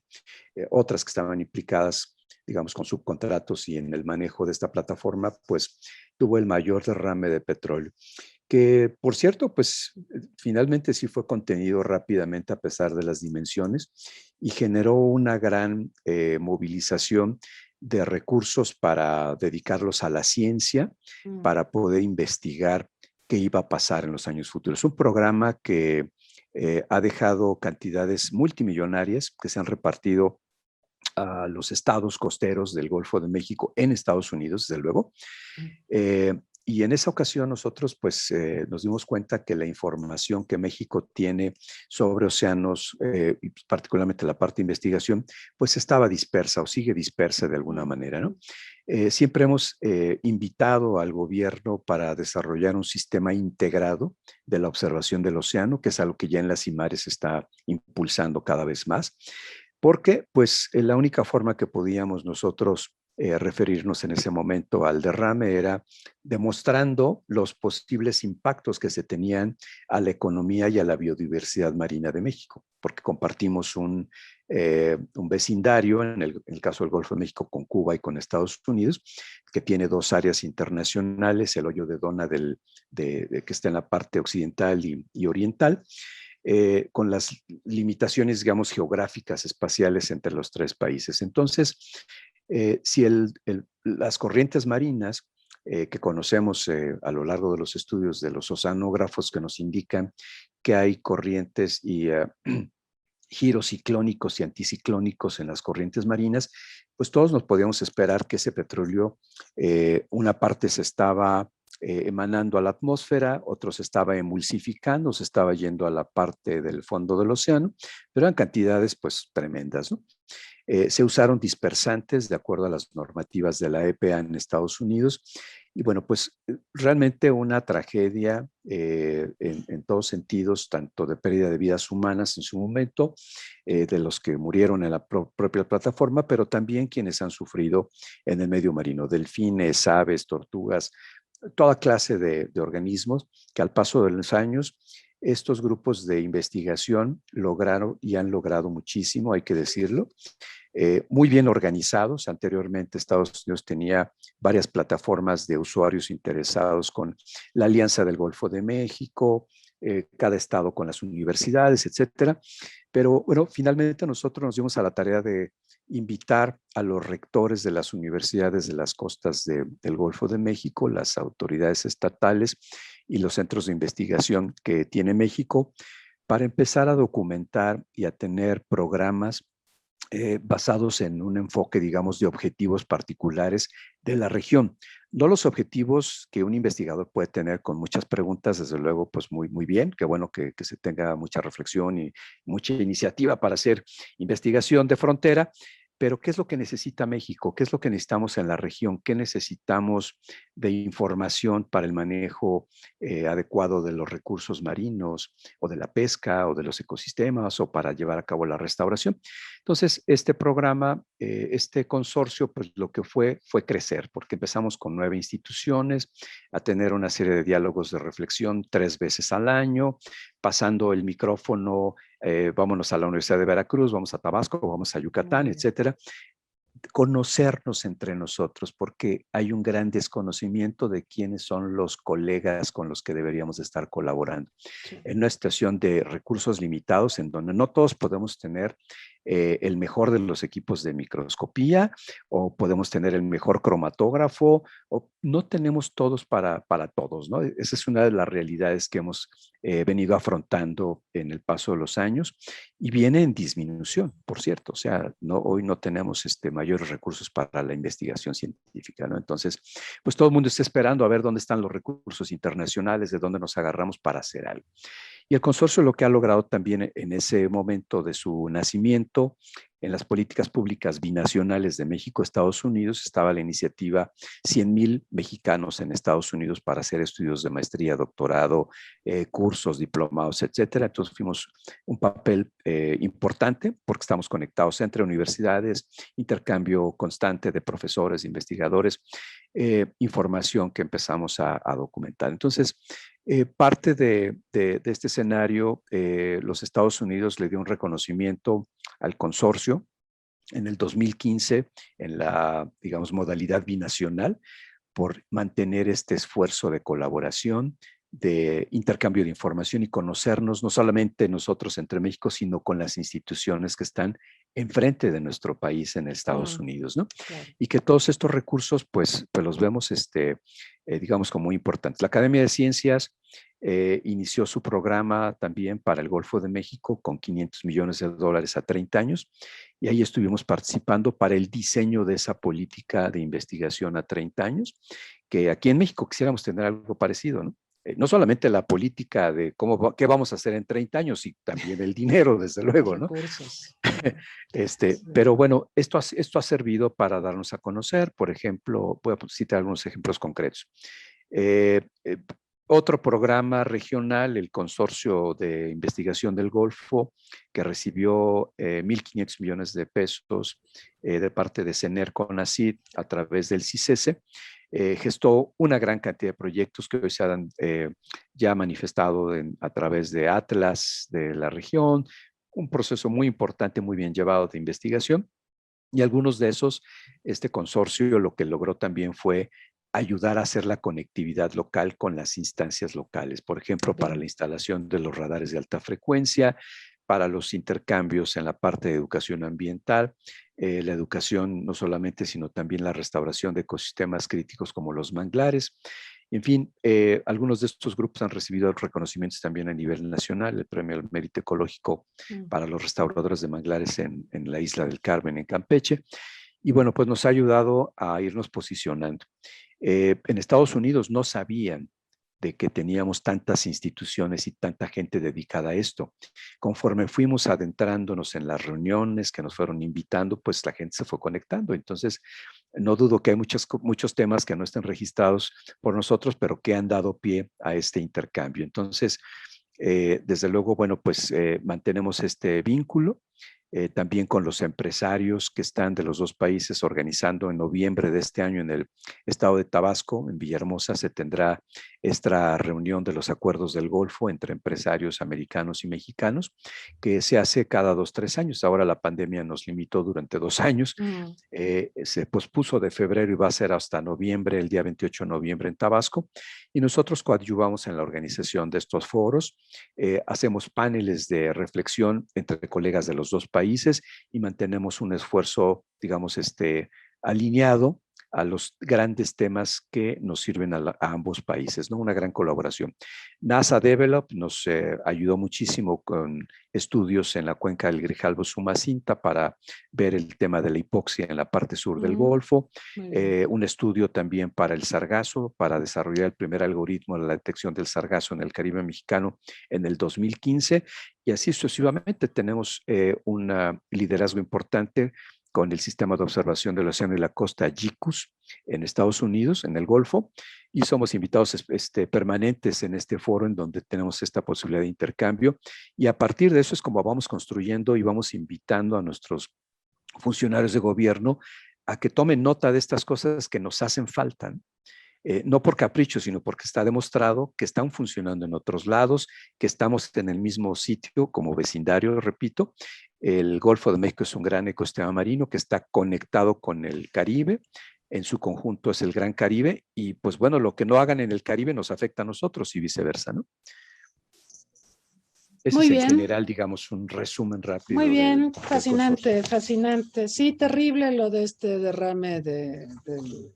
otras que estaban implicadas, digamos, con subcontratos y en el manejo de esta plataforma, pues tuvo el mayor derrame de petróleo, que por cierto, pues finalmente sí fue contenido rápidamente a pesar de las dimensiones y generó una gran movilización de recursos para dedicarlos a la ciencia, para poder investigar qué iba a pasar en los años futuros. Un programa que ha dejado cantidades multimillonarias que se han repartido a los estados costeros del Golfo de México en Estados Unidos, desde luego. Y en esa ocasión nosotros pues nos dimos cuenta que la información que México tiene sobre océanos, y particularmente la parte de investigación, pues estaba dispersa o sigue dispersa de alguna manera, ¿no? Siempre hemos invitado al gobierno para desarrollar un sistema integrado de la observación del océano, que es algo que ya en la CIMARE se está impulsando cada vez más, porque pues la única forma que podíamos nosotros referirnos en ese momento al derrame era demostrando los posibles impactos que se tenían a la economía y a la biodiversidad marina de México, porque compartimos un vecindario, en el caso del Golfo de México, con Cuba y con Estados Unidos, que tiene dos áreas internacionales, el hoyo de Dona que está en la parte occidental y oriental, con las limitaciones, digamos, geográficas, espaciales entre los tres países. Entonces, si las corrientes marinas que conocemos a lo largo de los estudios de los oceanógrafos que nos indican que hay corrientes y giros ciclónicos y anticiclónicos en las corrientes marinas, pues todos nos podíamos esperar que ese petróleo, una parte se estaba emanando a la atmósfera, otro se estaba emulsificando, se estaba yendo a la parte del fondo del océano, pero eran cantidades pues tremendas, ¿no? Se usaron dispersantes de acuerdo a las normativas de la EPA en Estados Unidos. Y bueno, pues realmente una tragedia en todos sentidos, tanto de pérdida de vidas humanas en su momento, de los que murieron en la propia plataforma, pero también quienes han sufrido en el medio marino, delfines, aves, tortugas, toda clase de organismos que al paso de los años estos grupos de investigación lograron y han logrado muchísimo, hay que decirlo, muy bien organizados. Anteriormente Estados Unidos tenía varias plataformas de usuarios interesados con la Alianza del Golfo de México, cada estado con las universidades, etcétera. Pero bueno, finalmente nosotros nos dimos a la tarea de invitar a los rectores de las universidades de las costas del Golfo de México, las autoridades estatales y los centros de investigación que tiene México, para empezar a documentar y a tener programas basados en un enfoque, digamos, de objetivos particulares de la región. No los objetivos que un investigador puede tener con muchas preguntas, desde luego, pues muy bien, qué bueno que se tenga mucha reflexión y mucha iniciativa para hacer investigación de frontera, pero ¿qué es lo que necesita México? ¿Qué es lo que necesitamos en la región? ¿Qué necesitamos de información para el manejo adecuado de los recursos marinos o de la pesca o de los ecosistemas o para llevar a cabo la restauración? Entonces, este programa, este consorcio, pues lo que fue crecer, porque empezamos con 9 instituciones, a tener una serie de diálogos de reflexión 3 veces al año, pasando el micrófono, vámonos a la Universidad de Veracruz, vamos a Tabasco, vamos a Yucatán, etcétera. Conocernos entre nosotros, porque hay un gran desconocimiento de quiénes son los colegas con los que deberíamos estar colaborando. Sí. En una situación de recursos limitados, en donde no todos podemos tener el mejor de los equipos de microscopía, o podemos tener el mejor cromatógrafo, o no tenemos todos para todos, ¿no? Esa es una de las realidades que hemos venido afrontando en el paso de los años y viene en disminución, por cierto. O sea, hoy no tenemos mayores recursos para la investigación científica, ¿no? Entonces, pues todo el mundo está esperando a ver dónde están los recursos internacionales, de dónde nos agarramos para hacer algo. Y el consorcio lo que ha logrado también en ese momento de su nacimiento, en las políticas públicas binacionales de México, Estados Unidos, estaba la iniciativa 100,000 mexicanos en Estados Unidos para hacer estudios de maestría, doctorado, cursos, diplomados, etcétera. Entonces fuimos un papel importante porque estamos conectados entre universidades, intercambio constante de profesores, investigadores, información que empezamos a documentar. Entonces, parte de este escenario, los Estados Unidos le dio un reconocimiento al consorcio en el 2015 en la, digamos, modalidad binacional por mantener este esfuerzo de colaboración, de intercambio de información y conocernos no solamente nosotros entre México, sino con las instituciones que están enfrente de nuestro país en Estados Unidos, ¿no? Claro. Y que todos estos recursos, pues los vemos, digamos, como muy importantes. La Academia de Ciencias inició su programa también para el Golfo de México con $500 millones a 30 años, y ahí estuvimos participando para el diseño de esa política de investigación a 30 años, que aquí en México quisiéramos tener algo parecido, ¿no? No solamente la política de qué vamos a hacer en 30 años, y también el dinero, desde luego, ¿no? Pero bueno, esto ha servido para darnos a conocer. Por ejemplo, voy a citar algunos ejemplos concretos. Otro programa regional, el Consorcio de Investigación del Golfo, que recibió 1.500 millones de pesos de parte de CENER CONACYT a través del CICESE, gestó una gran cantidad de proyectos que hoy se han ya manifestado a través de Atlas de la región, un proceso muy importante, muy bien llevado de investigación. Y algunos de esos, este consorcio lo que logró también fue ayudar a hacer la conectividad local con las instancias locales. Por ejemplo, para la instalación de los radares de alta frecuencia, para los intercambios en la parte de educación ambiental, la educación no solamente, sino también la restauración de ecosistemas críticos como los manglares. En fin, algunos de estos grupos han recibido reconocimientos también a nivel nacional, el Premio al Mérito Ecológico para los restauradores de manglares en la isla del Carmen, en Campeche. Y bueno, pues nos ha ayudado a irnos posicionando. En Estados Unidos no sabían de que teníamos tantas instituciones y tanta gente dedicada a esto. Conforme fuimos adentrándonos en las reuniones que nos fueron invitando, pues la gente se fue conectando. Entonces, no dudo que hay muchos temas que no estén registrados por nosotros, pero que han dado pie a este intercambio. Entonces, desde luego, bueno, pues mantenemos este vínculo. También con los empresarios que están de los dos países organizando en noviembre de este año en el estado de Tabasco, en Villahermosa, se tendrá esta reunión de los acuerdos del Golfo entre empresarios americanos y mexicanos, que se hace cada 2, 3 años. Ahora la pandemia nos limitó durante 2 años. Se pospuso de febrero y va a ser hasta noviembre, el día 28 de noviembre en Tabasco. Y nosotros coadyuvamos en la organización de estos foros. Hacemos paneles de reflexión entre colegas de los dos países y mantenemos un esfuerzo, digamos, alineado a los grandes temas que nos sirven a ambos países, ¿no? Una gran colaboración. NASA Develop nos ayudó muchísimo con estudios en la cuenca del Grijalbo-Sumacinta para ver el tema de la hipoxia en la parte sur del Golfo. Un estudio también para el sargazo, para desarrollar el primer algoritmo de la detección del sargazo en el Caribe mexicano en el 2015. Y así sucesivamente tenemos un liderazgo importante con el Sistema de Observación del Océano y la Costa GICUS en Estados Unidos, en el Golfo, y somos invitados permanentes en este foro en donde tenemos esta posibilidad de intercambio, y a partir de eso es como vamos construyendo y vamos invitando a nuestros funcionarios de gobierno a que tomen nota de estas cosas que nos hacen falta, ¿no? No por capricho, sino porque está demostrado que están funcionando en otros lados, que estamos en el mismo sitio como vecindario, repito. El Golfo de México es un gran ecosistema marino que está conectado con el Caribe. En su conjunto es el Gran Caribe y pues bueno, lo que no hagan en el Caribe nos afecta a nosotros y viceversa, ¿no? Ese Muy es bien. en general, digamos, un resumen rápido. Muy bien, fascinante, fascinante. Sí, terrible lo de este derrame del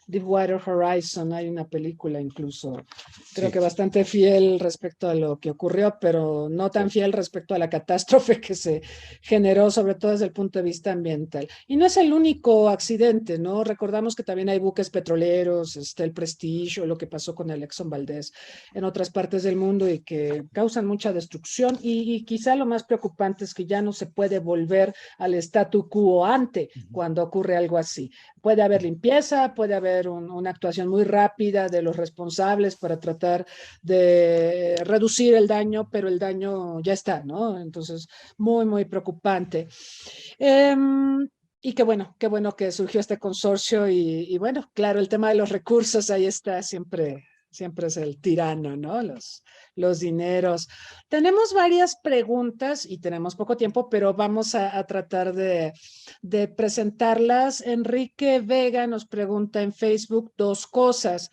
Deepwater Horizon. Hay una película incluso, creo que bastante fiel respecto a lo que ocurrió, pero no tan fiel respecto a la catástrofe que se generó, sobre todo desde el punto de vista ambiental. Y no es el único accidente, ¿no? Recordamos que también hay buques petroleros, el Prestige o lo que pasó con el Exxon Valdez en otras partes del mundo y que causan mucha destrucción y quizá lo más preocupante es que ya no se puede volver al statu quo ante cuando ocurre algo así. Puede haber limpieza, puede haber una actuación muy rápida de los responsables para tratar de reducir el daño, pero el daño ya está, ¿no? Entonces, muy, muy preocupante. Y qué bueno que surgió este consorcio y bueno, claro, el tema de los recursos ahí está siempre es el tirano, ¿no? Los dineros. Tenemos varias preguntas y tenemos poco tiempo, pero vamos a tratar de presentarlas. Enrique Vega nos pregunta en Facebook 2 cosas.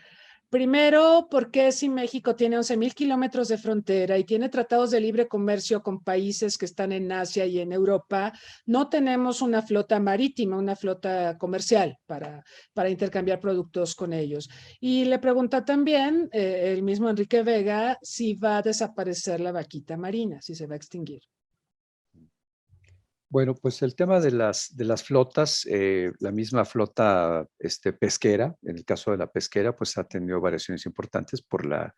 Primero, ¿por qué si México tiene 11,000 kilómetros de frontera y tiene tratados de libre comercio con países que están en Asia y en Europa, no tenemos una flota marítima, una flota comercial para intercambiar productos con ellos? Y le pregunta también el mismo Enrique Vega si va a desaparecer la vaquita marina, si se va a extinguir. Bueno, pues el tema de las flotas, la misma flota pesquera, en el caso de la pesquera, pues ha tenido variaciones importantes por la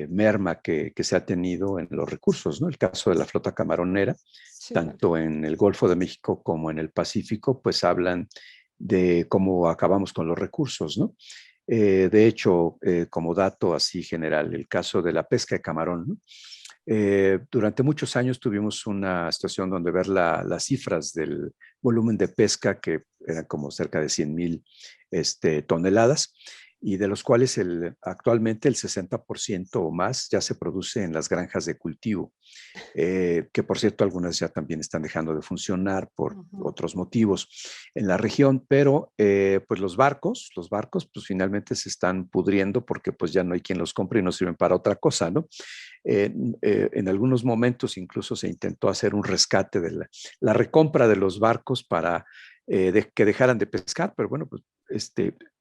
merma que se ha tenido en los recursos, ¿no? El caso de la flota camaronera, sí, tanto en el Golfo de México como en el Pacífico, pues hablan de cómo acabamos con los recursos, ¿no? De hecho, como dato así general, el caso de la pesca de camarón, ¿no? Durante muchos años tuvimos una situación donde ver las cifras del volumen de pesca, que eran como cerca de 100,000 toneladas, y de los cuales actualmente el 60% o más ya se produce en las granjas de cultivo, que por cierto algunas ya también están dejando de funcionar por otros motivos en la región, pero pues los barcos pues finalmente se están pudriendo porque pues ya no hay quien los compre y no sirven para otra cosa, ¿no? En algunos momentos incluso se intentó hacer un rescate de la recompra de los barcos para que dejaran de pescar, pero bueno, pues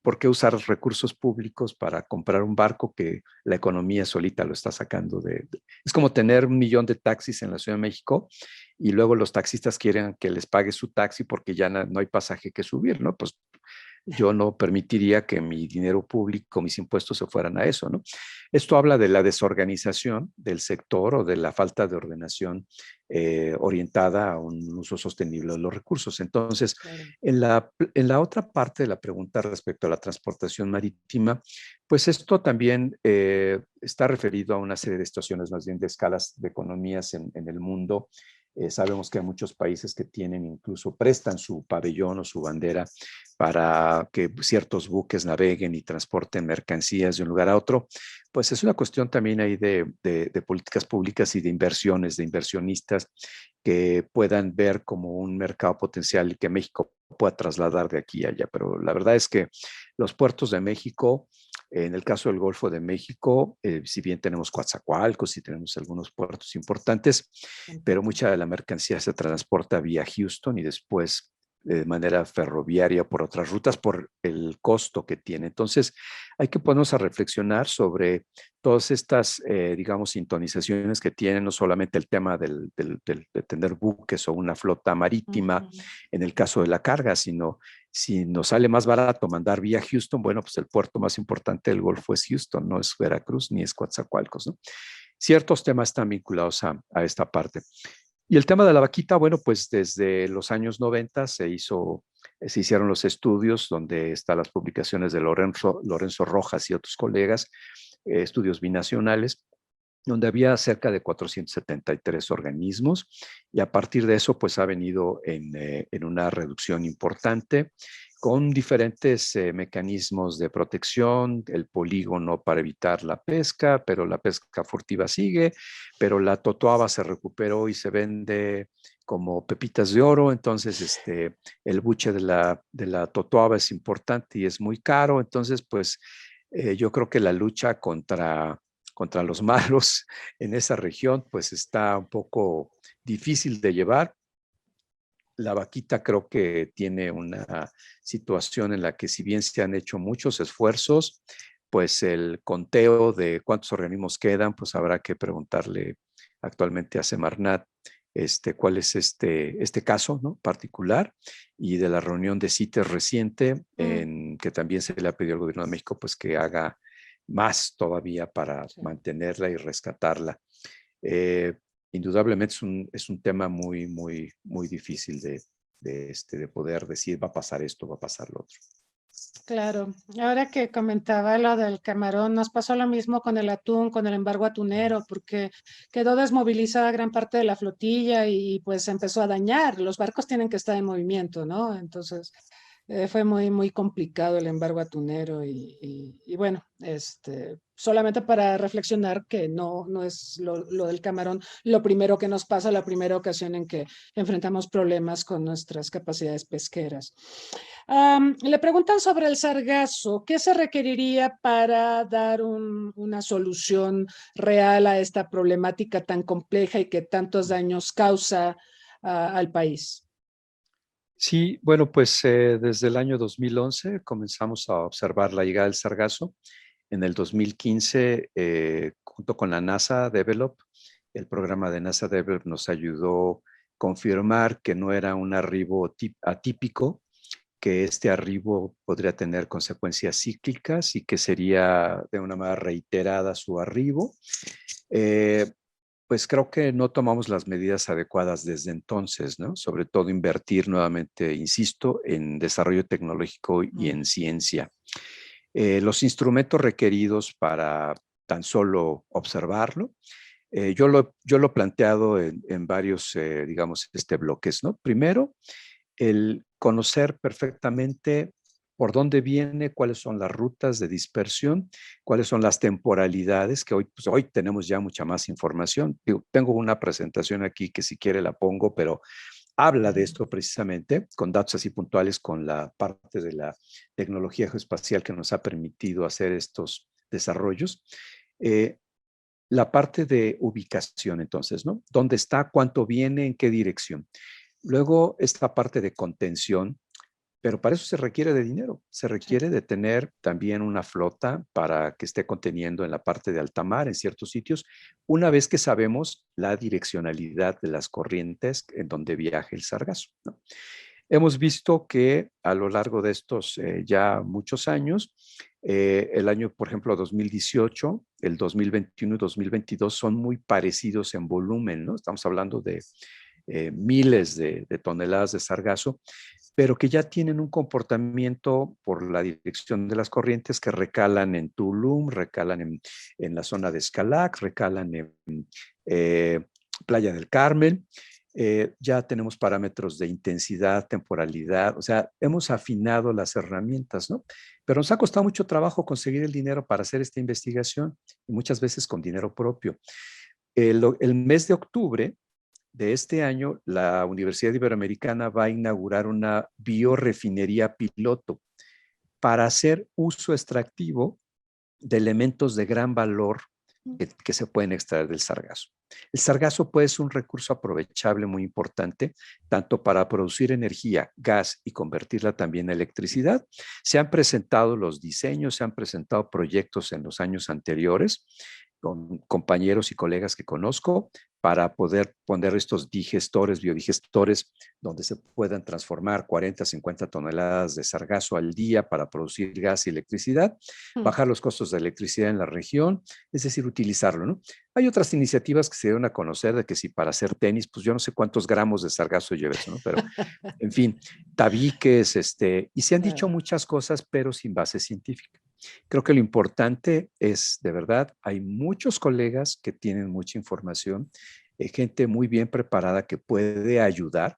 ¿por qué usar recursos públicos para comprar un barco que la economía solita lo está sacando Es como tener 1 millón de taxis en la Ciudad de México y luego los taxistas quieren que les pague su taxi porque ya no hay pasaje que subir, ¿no? Pues yo no permitiría que mi dinero público, mis impuestos se fueran a eso, ¿no? Esto habla de la desorganización del sector o de la falta de ordenación orientada a un uso sostenible de los recursos. Entonces, Claro. en la otra parte de la pregunta respecto a la transportación marítima, pues esto también está referido a una serie de situaciones más bien de escalas de economías en el mundo. Sabemos que hay muchos países que tienen, incluso prestan su pabellón o su bandera para que ciertos buques naveguen y transporten mercancías de un lugar a otro. Pues es una cuestión también ahí de políticas públicas y de inversiones, de inversionistas que puedan ver como un mercado potencial y que México pueda trasladar de aquí a allá. Pero la verdad es que los puertos de México, en el caso del Golfo de México, si bien tenemos Coatzacoalcos y tenemos algunos puertos importantes, pero mucha de la mercancía se transporta vía Houston y después de manera ferroviaria por otras rutas por el costo que tiene. Entonces, hay que ponernos a reflexionar sobre todas estas, digamos, sintonizaciones que tienen, no solamente el tema de tener buques o una flota marítima en el caso de la carga, sino si nos sale más barato mandar vía Houston, bueno, pues el puerto más importante del Golfo es Houston, no es Veracruz ni es Coatzacoalcos, ¿no? Ciertos temas están vinculados a esta parte. Y el tema de la vaquita, bueno, pues desde los años 90 se hicieron los estudios donde están las publicaciones de Lorenzo Rojas y otros colegas, estudios binacionales, donde había cerca de 473 organismos y a partir de eso pues ha venido en una reducción importante con diferentes mecanismos de protección, el polígono para evitar la pesca, pero la pesca furtiva sigue, pero la totoaba se recuperó y se vende como pepitas de oro, entonces el buche de la totoaba es importante y es muy caro, entonces pues yo creo que la lucha contra los malos en esa región, pues está un poco difícil de llevar. La vaquita creo que tiene una situación en la que si bien se han hecho muchos esfuerzos, pues el conteo de cuántos organismos quedan, pues habrá que preguntarle actualmente a Semarnat cuál es este caso, ¿no?, particular, y de la reunión de CITES reciente, en que también se le ha pedido al gobierno de México pues que haga más todavía para mantenerla y rescatarla. Eh, Indudablemente es un tema muy, muy, muy difícil de poder decir va a pasar esto, va a pasar lo otro. Claro, ahora que comentaba lo del camarón, nos pasó lo mismo con el atún, con el embargo atunero, porque quedó desmovilizada gran parte de la flotilla y pues empezó a dañar. Los barcos tienen que estar en movimiento, ¿no? Entonces fue muy, muy complicado el embargo atunero y bueno, solamente para reflexionar que no es lo del camarón lo primero que nos pasa, la primera ocasión en que enfrentamos problemas con nuestras capacidades pesqueras. Le preguntan sobre el sargazo. ¿Qué se requeriría para dar una solución real a esta problemática tan compleja y que tantos daños causa al país? Sí, bueno, pues desde el año 2011 comenzamos a observar la llegada del sargazo. En el 2015, junto con la NASA Develop, el programa de NASA Develop nos ayudó a confirmar que no era un arribo atípico, que este arribo podría tener consecuencias cíclicas y que sería de una manera reiterada su arribo. Pues creo que no tomamos las medidas adecuadas desde entonces, ¿no? Sobre todo invertir nuevamente, insisto, en desarrollo tecnológico y en ciencia. Los instrumentos requeridos para tan solo observarlo, yo lo he planteado en varios, digamos, bloques, ¿no? Primero, el conocer perfectamente por dónde viene, cuáles son las rutas de dispersión, cuáles son las temporalidades, que hoy, pues hoy tenemos ya mucha más información. Tengo una presentación aquí que si quiere la pongo, pero habla de esto precisamente, con datos así puntuales, con la parte de la tecnología geoespacial que nos ha permitido hacer estos desarrollos. La parte de ubicación, entonces, ¿no? ¿Dónde está? ¿Cuánto viene? ¿En qué dirección? Luego, esta parte de contención, pero para eso se requiere de dinero, se requiere de tener también una flota para que esté conteniendo en la parte de alta mar, en ciertos sitios, una vez que sabemos la direccionalidad de las corrientes en donde viaja el sargazo, ¿no? Hemos visto que a lo largo de estos ya muchos años, el año, por ejemplo, 2018, el 2021 y 2022 son muy parecidos en volumen, ¿no? Estamos hablando de miles de toneladas de sargazo, pero que ya tienen un comportamiento por la dirección de las corrientes que recalan en Tulum, recalan en la zona de Xcalac, recalan en Playa del Carmen. Ya tenemos parámetros de intensidad, temporalidad, o sea, hemos afinado las herramientas, ¿no? Pero nos ha costado mucho trabajo conseguir el dinero para hacer esta investigación y muchas veces con dinero propio. El mes de octubre de este año, la Universidad Iberoamericana va a inaugurar una biorefinería piloto para hacer uso extractivo de elementos de gran valor que se pueden extraer del sargazo. El sargazo puede ser un recurso aprovechable muy importante, tanto para producir energía, gas y convertirla también a electricidad. Se han presentado los diseños, se han presentado proyectos en los años anteriores con compañeros y colegas que conozco para poder poner estos digestores, biodigestores, donde se puedan transformar 40, 50 toneladas de sargazo al día para producir gas y electricidad, bajar los costos de electricidad en la región, es decir, utilizarlo, ¿no? Hay otras iniciativas que se dieron a conocer de que si para hacer tenis, pues yo no sé cuántos gramos de sargazo lleve eso, ¿no? Pero, en fin, tabiques, y se han dicho muchas cosas, pero sin base científica. Creo que lo importante es, de verdad, hay muchos colegas que tienen mucha información, gente muy bien preparada que puede ayudar,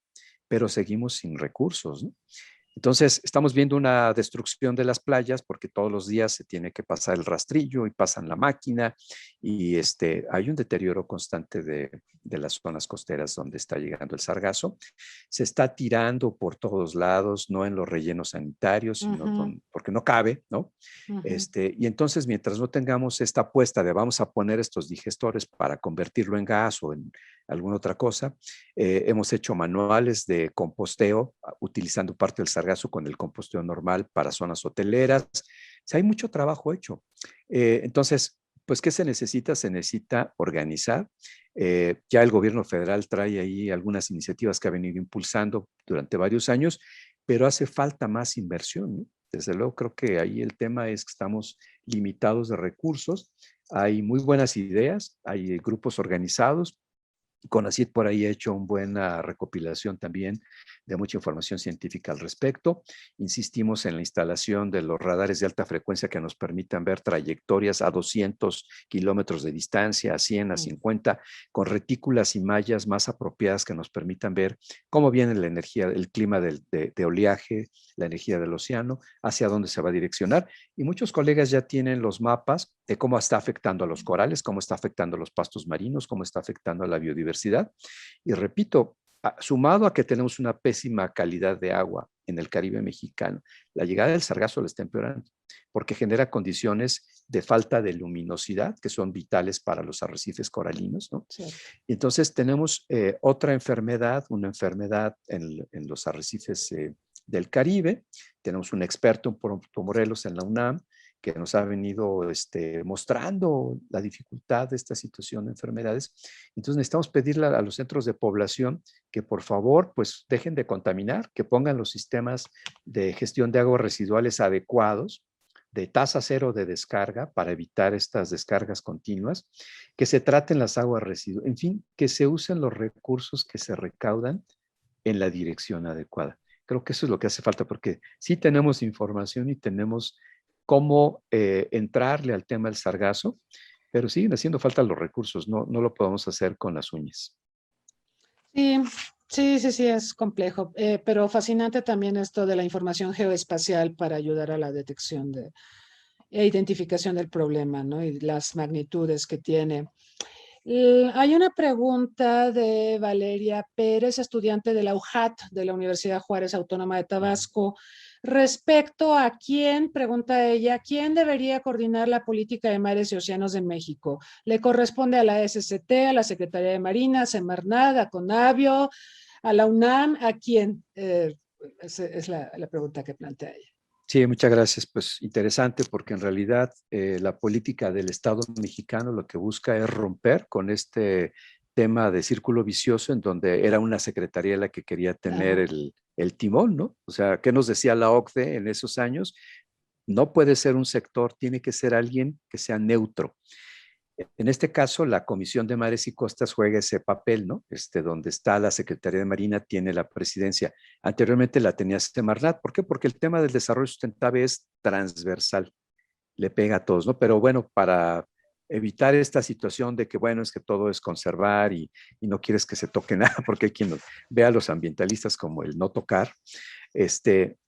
pero seguimos sin recursos, ¿no? Entonces, estamos viendo una destrucción de las playas porque todos los días se tiene que pasar el rastrillo y pasan la máquina y hay un deterioro constante de las zonas costeras donde está llegando el sargazo. Se está tirando por todos lados, no en los rellenos sanitarios, sino porque no cabe, ¿no? Y entonces, mientras no tengamos esta apuesta de vamos a poner estos digestores para convertirlo en gas o en alguna otra cosa, hemos hecho manuales de composteo utilizando parte del sargazo con el composteo normal para zonas hoteleras. O sea, hay mucho trabajo hecho. Entonces, pues, ¿qué se necesita? Se necesita organizar. Ya el gobierno federal trae ahí algunas iniciativas que ha venido impulsando durante varios años, pero hace falta más inversión, ¿no? Desde luego, creo que ahí el tema es que estamos limitados de recursos. Hay muy buenas ideas, hay grupos organizados. CONACYT por ahí ha hecho una buena recopilación también de mucha información científica al respecto. Insistimos en la instalación de los radares de alta frecuencia que nos permitan ver trayectorias a 200 kilómetros de distancia, a 100, a 50, con retículas y mallas más apropiadas que nos permitan ver cómo viene la energía, el clima de oleaje, la energía del océano, hacia dónde se va a direccionar. Y muchos colegas ya tienen los mapas de cómo está afectando a los corales, cómo está afectando a los pastos marinos, cómo está afectando a la biodiversidad. Y repito, sumado a que tenemos una pésima calidad de agua en el Caribe mexicano, la llegada del sargazo la está empeorando, porque genera condiciones de falta de luminosidad que son vitales para los arrecifes coralinos, ¿no? Sí. Y entonces tenemos otra enfermedad, una enfermedad en los arrecifes del Caribe. Tenemos un experto en Puerto Morelos en la UNAM que nos ha venido mostrando la dificultad de esta situación de enfermedades. Entonces necesitamos pedirle a los centros de población que por favor pues dejen de contaminar, que pongan los sistemas de gestión de aguas residuales adecuados, de tasa cero de descarga para evitar estas descargas continuas, que se traten las aguas residuales, en fin, que se usen los recursos que se recaudan en la dirección adecuada. Creo que eso es lo que hace falta porque sí tenemos información y tenemos cómo entrarle al tema del sargazo, pero siguen haciendo falta los recursos, no lo podemos hacer con las uñas. Sí, Sí, sí, sí, es complejo, pero fascinante también esto de la información geoespacial para ayudar a la detección e identificación del problema, ¿no? Y las magnitudes que tiene. Hay una pregunta de Valeria Pérez, estudiante de la UJAT, de la Universidad Juárez Autónoma de Tabasco, respecto a quién, pregunta ella, ¿quién debería coordinar la política de mares y océanos de México? ¿Le corresponde a la SCT, a la Secretaría de Marina, a Semarnat, a Conavio, a la UNAM? ¿A quién? Es la pregunta que plantea ella. Sí, muchas gracias. Pues interesante porque en realidad la política del Estado mexicano lo que busca es romper con este tema de círculo vicioso en donde era una secretaría la que quería tener Ajá. el timón, ¿no? O sea, ¿qué nos decía la OCDE en esos años? No puede ser un sector, tiene que ser alguien que sea neutro. En este caso, la Comisión de Mares y Costas juega ese papel, ¿no? Donde está la Secretaría de Marina, tiene la presidencia. Anteriormente la tenía Semarnat. ¿Por qué? Porque el tema del desarrollo sustentable es transversal, le pega a todos, ¿no? Pero bueno, para evitar esta situación de que, bueno, es que todo es conservar y no quieres que se toque nada, porque hay quien ve a los ambientalistas como el no tocar, este,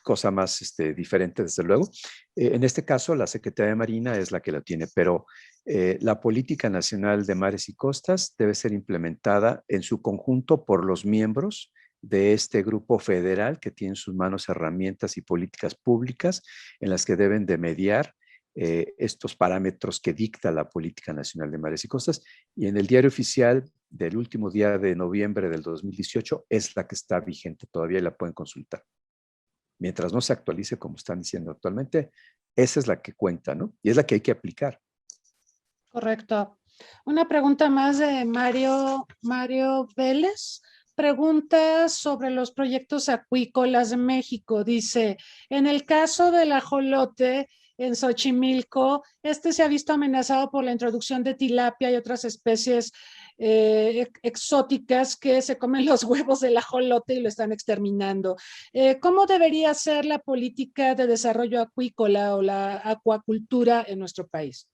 cosa más diferente, desde luego. En este caso, la Secretaría de Marina es la que lo tiene, pero la Política Nacional de Mares y Costas debe ser implementada en su conjunto por los miembros de este grupo federal que tiene en sus manos herramientas y políticas públicas en las que deben de mediar estos parámetros que dicta la Política Nacional de Mares y Costas. Y en el diario oficial del último día de noviembre del 2018 es la que está vigente todavía y la pueden consultar. Mientras no se actualice como están diciendo actualmente, esa es la que cuenta, ¿no? Y es la que hay que aplicar. Correcto. Una pregunta más de Mario Vélez. Pregunta sobre los proyectos acuícolas de México. Dice, en el caso del ajolote en Xochimilco, este se ha visto amenazado por la introducción de tilapia y otras especies exóticas que se comen los huevos del ajolote y lo están exterminando. ¿Cómo debería ser la política de desarrollo acuícola o la acuacultura en nuestro país?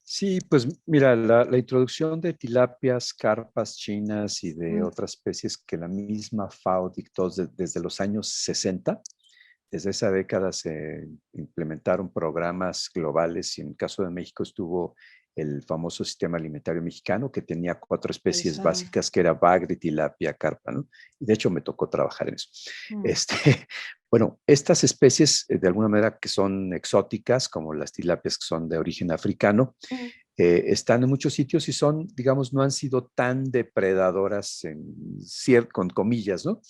Sí, pues mira, la introducción de tilapias, carpas chinas y de Mm. otras especies que la misma FAO dictó desde los años 60, desde esa década se implementaron programas globales y en el caso de México estuvo el famoso sistema alimentario mexicano que tenía 4 especies Esa, básicas que era bagre, tilapia, carpa, ¿no? Y de hecho me tocó trabajar en eso. mm, Este, bueno, estas especies de alguna manera que son exóticas, como las tilapias que son de origen africano, mm. están en muchos sitios y son, digamos, no han sido tan depredadoras, con comillas, ¿no?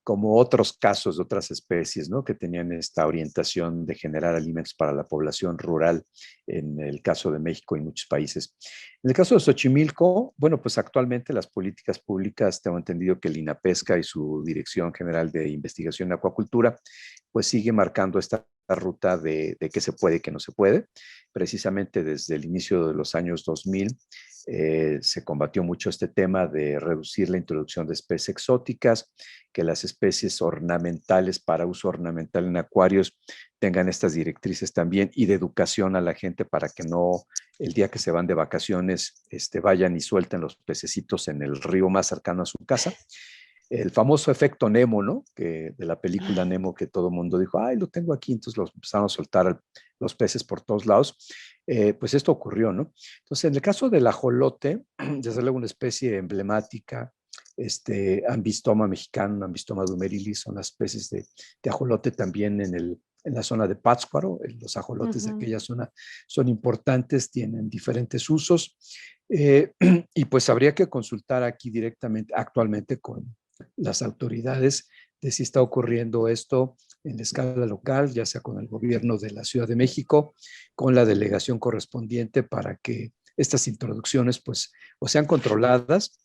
Como otros casos de otras especies, ¿no? Que tenían esta orientación de generar alimentos para la población rural, en el caso de México y muchos países. En el caso de Xochimilco, bueno, pues actualmente las políticas públicas, tengo entendido que el INAPESCA y su Dirección General de Investigación en Acuacultura, pues sigue marcando esta ruta de qué se puede y qué no se puede. Precisamente desde el inicio de los años 2000 se combatió mucho este tema de reducir la introducción de especies exóticas, que las especies ornamentales para uso ornamental en acuarios tengan estas directrices también y de educación a la gente para que no el día que se van de vacaciones vayan y suelten los pececitos en el río más cercano a su casa. El famoso efecto Nemo, ¿no? Que de la película Nemo que todo el mundo dijo, ay, lo tengo aquí, entonces los empezaron a soltar los peces por todos lados. Pues esto ocurrió, ¿no? Entonces, en el caso del ajolote, desde luego una especie emblemática, Ambistoma mexicano, Ambistoma dumerilis, son las especies de ajolote también en la zona de Pátzcuaro. Los ajolotes de Ujú. aquella zona son importantes, tienen diferentes usos, y pues habría que consultar aquí directamente, actualmente, con las autoridades de si está ocurriendo esto en la escala local, ya sea con el gobierno de la Ciudad de México, con la delegación correspondiente para que estas introducciones pues o sean controladas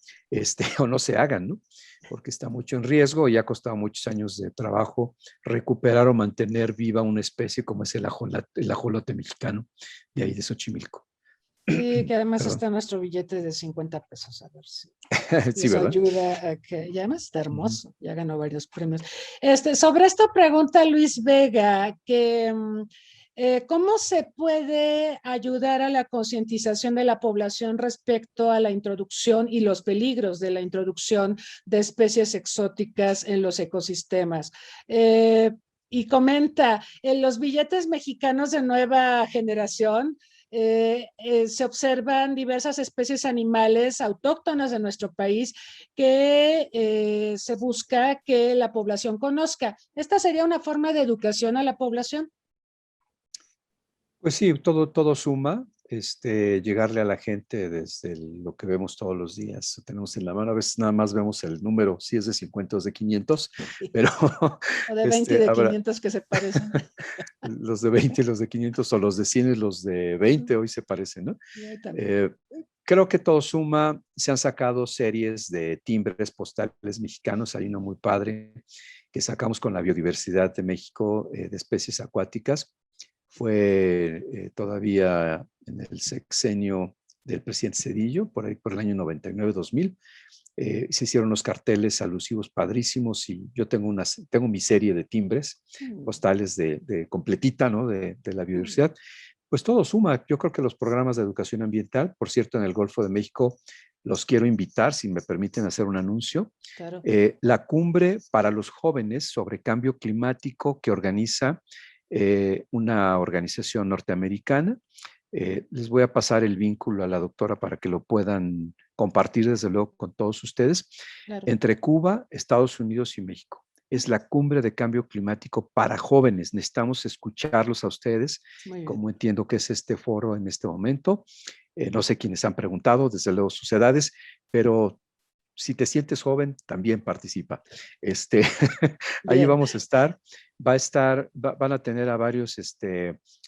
o no se hagan, ¿no? Porque está mucho en riesgo y ha costado muchos años de trabajo recuperar o mantener viva una especie como es el ajolote mexicano de ahí de Xochimilco. Sí, que además Perdón. está nuestro billete de 50 pesos, a ver si Sí, eso ¿verdad? ayuda a que, y además está Uh -huh. hermoso, ya ganó varios premios. Sobre esta pregunta Luis Vega, que ¿Cómo se puede ayudar a la concientización de la población respecto a la introducción y los peligros de la introducción de especies exóticas en los ecosistemas? Y comenta, en los billetes mexicanos de nueva generación se observan diversas especies animales autóctonas de nuestro país que se busca que la población conozca. ¿Esta sería una forma de educación a la población? Pues sí, todo suma, llegarle a la gente desde lo que vemos todos los días. Tenemos en la mano, a veces nada más vemos el número, si es de 50 o de 500, pero O de 20 y de habrá 500 que se parecen. los de 20 y los de 500 o los de 100 y los de 20 hoy se parecen, ¿no? Eh, Creo que todo suma, se han sacado series de timbres postales mexicanos, hay uno muy padre que sacamos con la biodiversidad de México de especies acuáticas. Fue todavía en el sexenio del presidente Zedillo, por ahí por el año 99-2000. Se hicieron unos carteles alusivos padrísimos y yo tengo mi serie de timbres postales de completita, ¿no? De la biodiversidad. Pues todo suma. Yo creo que los programas de educación ambiental, por cierto, en el Golfo de México, los quiero invitar, si me permiten hacer un anuncio. Claro. La cumbre para los jóvenes sobre cambio climático que organiza una organización norteamericana. Les voy a pasar el vínculo a la doctora para que lo puedan compartir desde luego con todos ustedes. Claro. Entre Cuba, Estados Unidos y México. Es la cumbre de cambio climático para jóvenes. Necesitamos escucharlos a ustedes, como entiendo que es este foro en este momento. No sé quiénes han preguntado, desde luego sus edades, pero si te sientes joven, también participa. Ahí vamos a estar. Van a tener a varios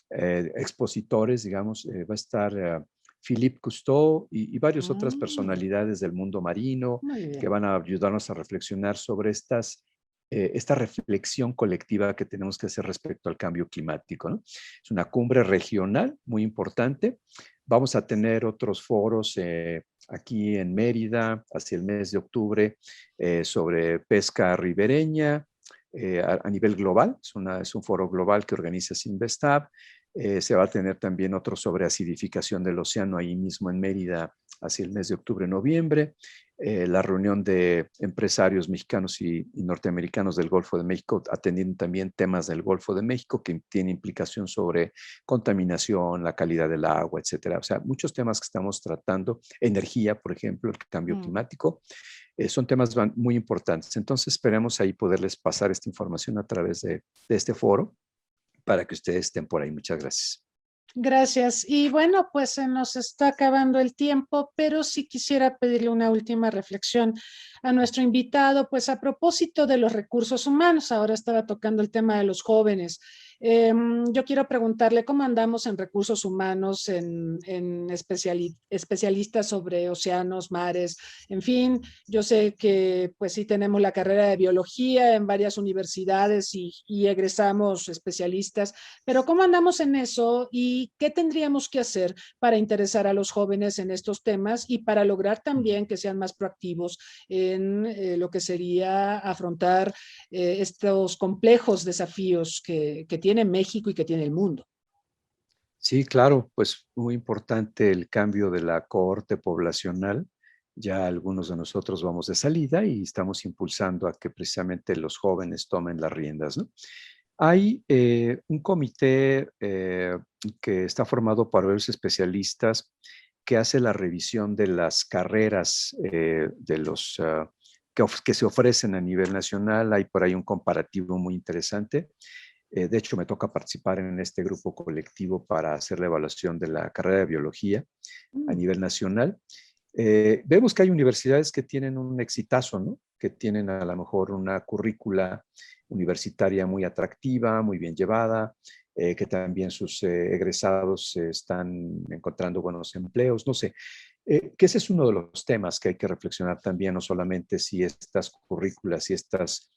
expositores, digamos, va a estar Philippe Cousteau y varias otras personalidades del mundo marino que van a ayudarnos a reflexionar sobre esta reflexión colectiva que tenemos que hacer respecto al cambio climático, ¿no? Es una cumbre regional muy importante. Vamos a tener otros foros aquí en Mérida hacia el mes de octubre sobre pesca ribereña a nivel global. Es un foro global que organiza Sinvestab. Se va a tener también otro sobre acidificación del océano ahí mismo en Mérida hacia el mes de octubre-noviembre. La reunión de empresarios mexicanos y norteamericanos del Golfo de México, atendiendo también temas del Golfo de México que tiene implicación sobre contaminación, la calidad del agua, etcétera. O sea, muchos temas que estamos tratando, energía, por ejemplo, el cambio climático, son temas muy importantes. Entonces, esperemos ahí poderles pasar esta información a través de este foro para que ustedes estén por ahí. Muchas gracias. Gracias. Y bueno, pues se nos está acabando el tiempo, pero sí quisiera pedirle una última reflexión a nuestro invitado, pues a propósito de los recursos humanos. Ahora estaba tocando el tema de los jóvenes. Yo quiero preguntarle cómo andamos en recursos humanos, en especialistas sobre océanos, mares, en fin. Yo sé que pues sí tenemos la carrera de biología en varias universidades y egresamos especialistas, pero ¿cómo andamos en eso y qué tendríamos que hacer para interesar a los jóvenes en estos temas y para lograr también que sean más proactivos en lo que sería afrontar estos complejos desafíos que tiene México y que tiene el mundo? Sí, claro, pues muy importante el cambio de la cohorte poblacional. Ya algunos de nosotros vamos de salida y estamos impulsando a que precisamente los jóvenes tomen las riendas, ¿no? Hay un comité que está formado por varios especialistas que hace la revisión de las carreras que se ofrecen a nivel nacional. Hay por ahí un comparativo muy interesante. De hecho, me toca participar en este grupo colectivo para hacer la evaluación de la carrera de biología a nivel nacional. Vemos que hay universidades que tienen un exitazo, ¿no? Que tienen a lo mejor una currícula universitaria muy atractiva, muy bien llevada, que también sus egresados están encontrando buenos empleos, no sé. Que ese es uno de los temas que hay que reflexionar también, no solamente si estas currículas y estas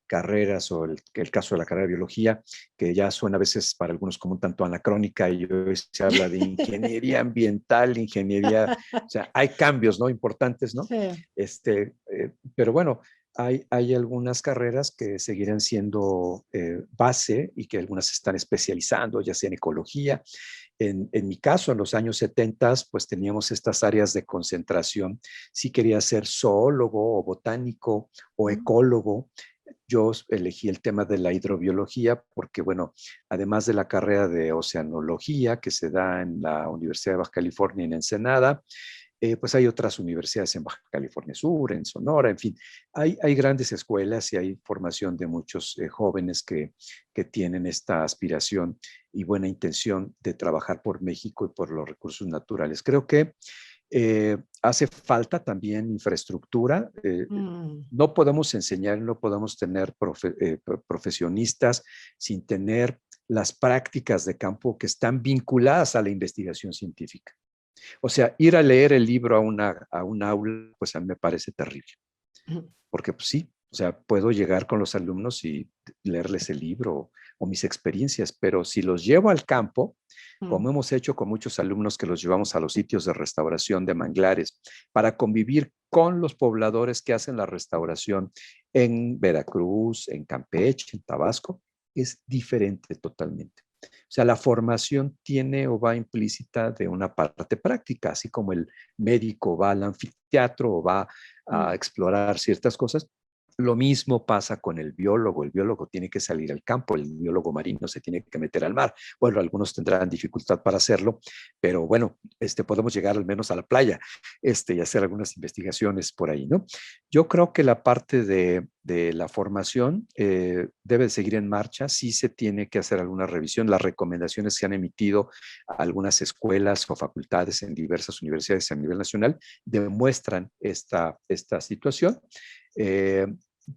carreras o el caso de la carrera de biología, que ya suena a veces para algunos como un tanto anacrónica y hoy se habla de ingeniería ambiental, ingeniería, o sea, hay cambios, ¿no? Importantes, ¿no? Sí. Pero bueno, hay algunas carreras que seguirán siendo base y que algunas se están especializando, ya sea en ecología. En mi caso, en los años 70, pues teníamos estas áreas de concentración. Si quería ser zoólogo o botánico o ecólogo, yo elegí el tema de la hidrobiología porque, bueno, además de la carrera de oceanología que se da en la Universidad de Baja California en Ensenada, pues hay otras universidades en Baja California Sur, en Sonora, en fin, hay grandes escuelas y hay formación de muchos jóvenes que tienen esta aspiración y buena intención de trabajar por México y por los recursos naturales. Creo que hace falta también infraestructura. No podemos enseñar, no podemos tener profesionistas sin tener las prácticas de campo que están vinculadas a la investigación científica. O sea, ir a leer el libro a un aula, pues a mí me parece terrible. Porque pues sí, o sea, puedo llegar con los alumnos y leerles el libro o mis experiencias, pero si los llevo al campo, como hemos hecho con muchos alumnos que los llevamos a los sitios de restauración de manglares, para convivir con los pobladores que hacen la restauración en Veracruz, en Campeche, en Tabasco, es diferente totalmente. O sea, la formación tiene o va implícita de una parte práctica, así como el médico va al anfiteatro o va a explorar ciertas cosas. Lo mismo pasa con el biólogo tiene que salir al campo, el biólogo marino se tiene que meter al mar. Bueno, algunos tendrán dificultad para hacerlo, pero bueno, podemos llegar al menos a la playa y hacer algunas investigaciones por ahí, ¿no? Yo creo que la parte de la formación debe seguir en marcha, sí se tiene que hacer alguna revisión. Las recomendaciones que han emitido algunas escuelas o facultades en diversas universidades a nivel nacional demuestran esta situación.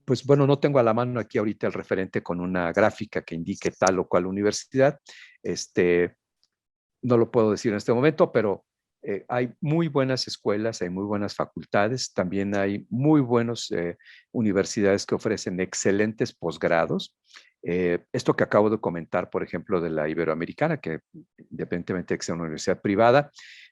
Pues bueno, no tengo a la mano aquí ahorita el referente con una gráfica que indique tal o cual universidad. No lo puedo decir en este momento, pero hay muy buenas escuelas, hay muy buenas facultades, también hay muy buenas universidades que ofrecen excelentes posgrados. Esto que acabo de comentar, por ejemplo, de la Iberoamericana, que independientemente de que sea una universidad privada,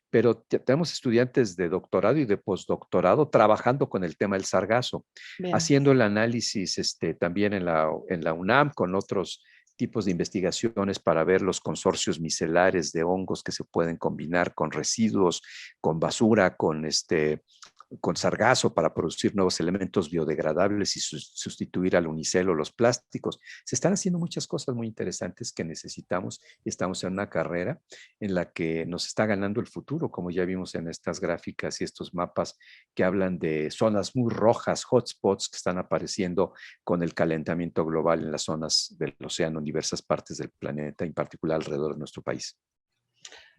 pero tenemos estudiantes de doctorado y de postdoctorado trabajando con el tema del sargazo, haciendo el análisis también en la UNAM con otros tipos de investigaciones para ver los consorcios miscelares de hongos que se pueden combinar con residuos, con basura, con sargazo para producir nuevos elementos biodegradables y sustituir al unicel o los plásticos. Se están haciendo muchas cosas muy interesantes que necesitamos y estamos en una carrera en la que nos está ganando el futuro, como ya vimos en estas gráficas y estos mapas que hablan de zonas muy rojas, hotspots que están apareciendo con el calentamiento global en las zonas del océano en diversas partes del planeta, en particular alrededor de nuestro país.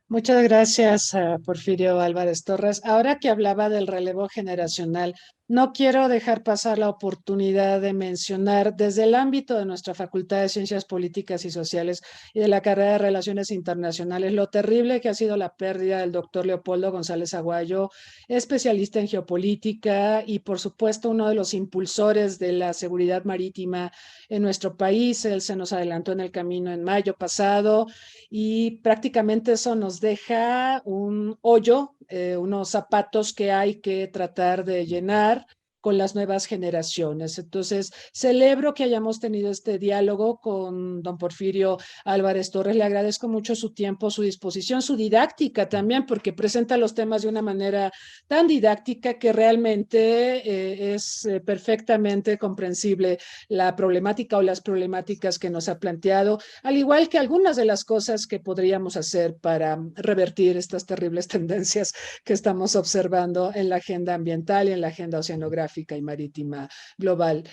Muchas gracias, Porfirio Álvarez Torres. Ahora que hablaba del relevo generacional, no quiero dejar pasar la oportunidad de mencionar desde el ámbito de nuestra Facultad de Ciencias Políticas y Sociales y de la carrera de Relaciones Internacionales lo terrible que ha sido la pérdida del doctor Leopoldo González Aguayo, especialista en geopolítica y por supuesto uno de los impulsores de la seguridad marítima en nuestro país. Él se nos adelantó en el camino en mayo pasado y prácticamente eso nos deja un hoyo, unos zapatos que hay que tratar de llenar con las nuevas generaciones. Entonces, celebro que hayamos tenido este diálogo con don Porfirio Álvarez Torres. Le agradezco mucho su tiempo, su disposición, su didáctica también, porque presenta los temas de una manera tan didáctica que realmente es perfectamente comprensible la problemática o las problemáticas que nos ha planteado, al igual que algunas de las cosas que podríamos hacer para revertir estas terribles tendencias que estamos observando en la agenda ambiental y en la agenda oceanográfica y marítima global.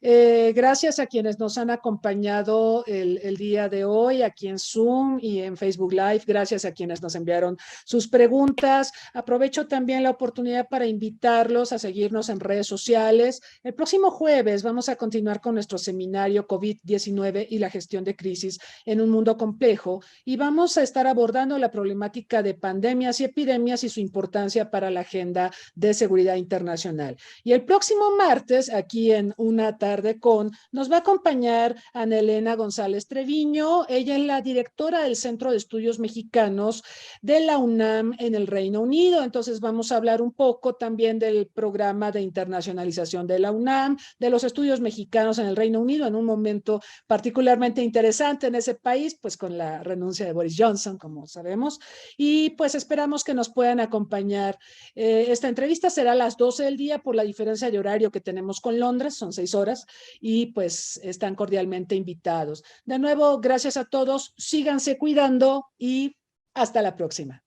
Gracias a quienes nos han acompañado el día de hoy aquí en Zoom y en Facebook Live. Gracias a quienes nos enviaron sus preguntas. Aprovecho también la oportunidad para invitarlos a seguirnos en redes sociales. El próximo jueves vamos a continuar con nuestro seminario COVID-19 y la gestión de crisis en un mundo complejo y vamos a estar abordando la problemática de pandemias y epidemias y su importancia para la agenda de seguridad internacional. Y el el próximo martes, aquí en Una Tarde Con, nos va a acompañar Ana Elena González Treviño. Ella es la directora del Centro de Estudios Mexicanos de la UNAM en el Reino Unido. Entonces vamos a hablar un poco también del programa de internacionalización de la UNAM, de los estudios mexicanos en el Reino Unido, en un momento particularmente interesante en ese país, pues con la renuncia de Boris Johnson, como sabemos, y pues esperamos que nos puedan acompañar. Esta entrevista será a las 12 del día por la diferencia de horario que tenemos con Londres, son 6 horas, y pues están cordialmente invitados. De nuevo, gracias a todos, síganse cuidando y hasta la próxima.